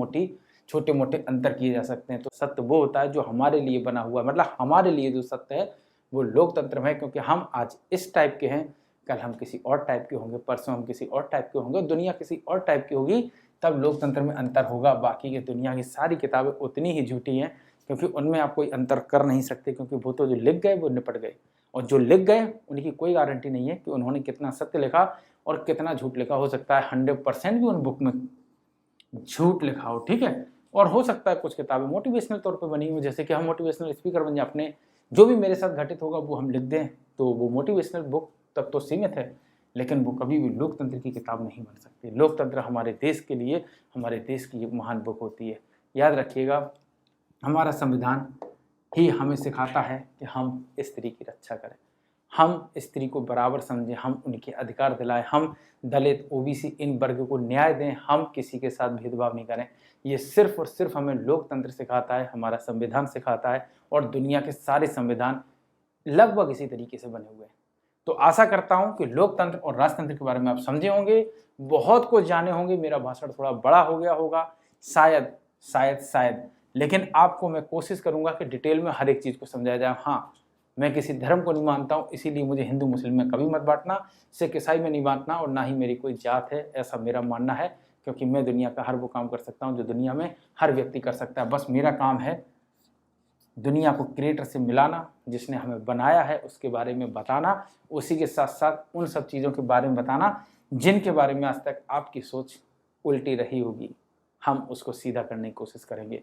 मोटे अंतर किए जा सकते हैं। तो सत्य वो होता है जो हमारे लिए बना हुआ, मतलब हमारे लिए जो सत्य है वो लोकतंत्र में है, क्योंकि हम आज इस टाइप के हैं, कल हम किसी और टाइप के होंगे, परसों हम किसी और टाइप के होंगे, दुनिया किसी और टाइप की होगी, तब लोकतंत्र में अंतर होगा। बाकी की दुनिया की सारी किताबें उतनी ही झूठी हैं, क्योंकि उनमें आप कोई अंतर कर नहीं सकते, क्योंकि वो तो जो लिख गए वो निपट गए, और जो लिख गए उनकी कोई गारंटी नहीं है कि उन्होंने कितना सत्य लिखा और कितना झूठ लिखा। हो सकता है 100% भी उन बुक में झूठ लिखा हो, ठीक है। और हो सकता है कुछ किताबें मोटिवेशनल तौर पे बनी हो, जैसे कि हम मोटिवेशनल स्पीकर बन जाए, अपने जो भी मेरे साथ घटित होगा वो हम लिख दें, तो वो मोटिवेशनल बुक तक तो सीमित है, लेकिन वो कभी भी लोकतंत्र की किताब नहीं बन सकती। लोकतंत्र हमारे देश के लिए, हमारे देश की एक महान बुक होती है। याद रखिएगा, हमारा संविधान ही हमें सिखाता है कि हम स्त्री की रक्षा करें, हम स्त्री को बराबर समझें, हम उनके अधिकार दिलाएं, हम दलित ओबीसी इन वर्ग को न्याय दें, हम किसी के साथ भेदभाव नहीं करें। ये सिर्फ और सिर्फ हमें लोकतंत्र सिखाता है, हमारा संविधान सिखाता है, और दुनिया के सारे संविधान लगभग इसी तरीके से बने हुए हैं। तो आशा करता हूं कि लोकतंत्र और राजतंत्र के बारे में आप समझे होंगे, बहुत कुछ जाने होंगे। मेरा भाषण थोड़ा बड़ा हो गया होगा शायद, लेकिन आपको मैं कोशिश करूंगा कि डिटेल में हर एक चीज़ को समझाया जाए। हाँ, मैं किसी धर्म को नहीं मानता हूँ, इसीलिए मुझे हिंदू मुस्लिम में कभी मत बांटना, सिख ईसाई में नहीं बांटना, और ना ही मेरी कोई जात है, ऐसा मेरा मानना है, क्योंकि मैं दुनिया का हर वो काम कर सकता हूँ जो दुनिया में हर व्यक्ति कर सकता है। बस मेरा काम है दुनिया को क्रिएटर से मिलाना, जिसने हमें बनाया है उसके बारे में बताना, उसी के साथ साथ उन सब चीज़ों के बारे में बताना जिनके बारे में आज तक आपकी सोच उल्टी रही होगी। हम उसको सीधा करने की कोशिश करेंगे।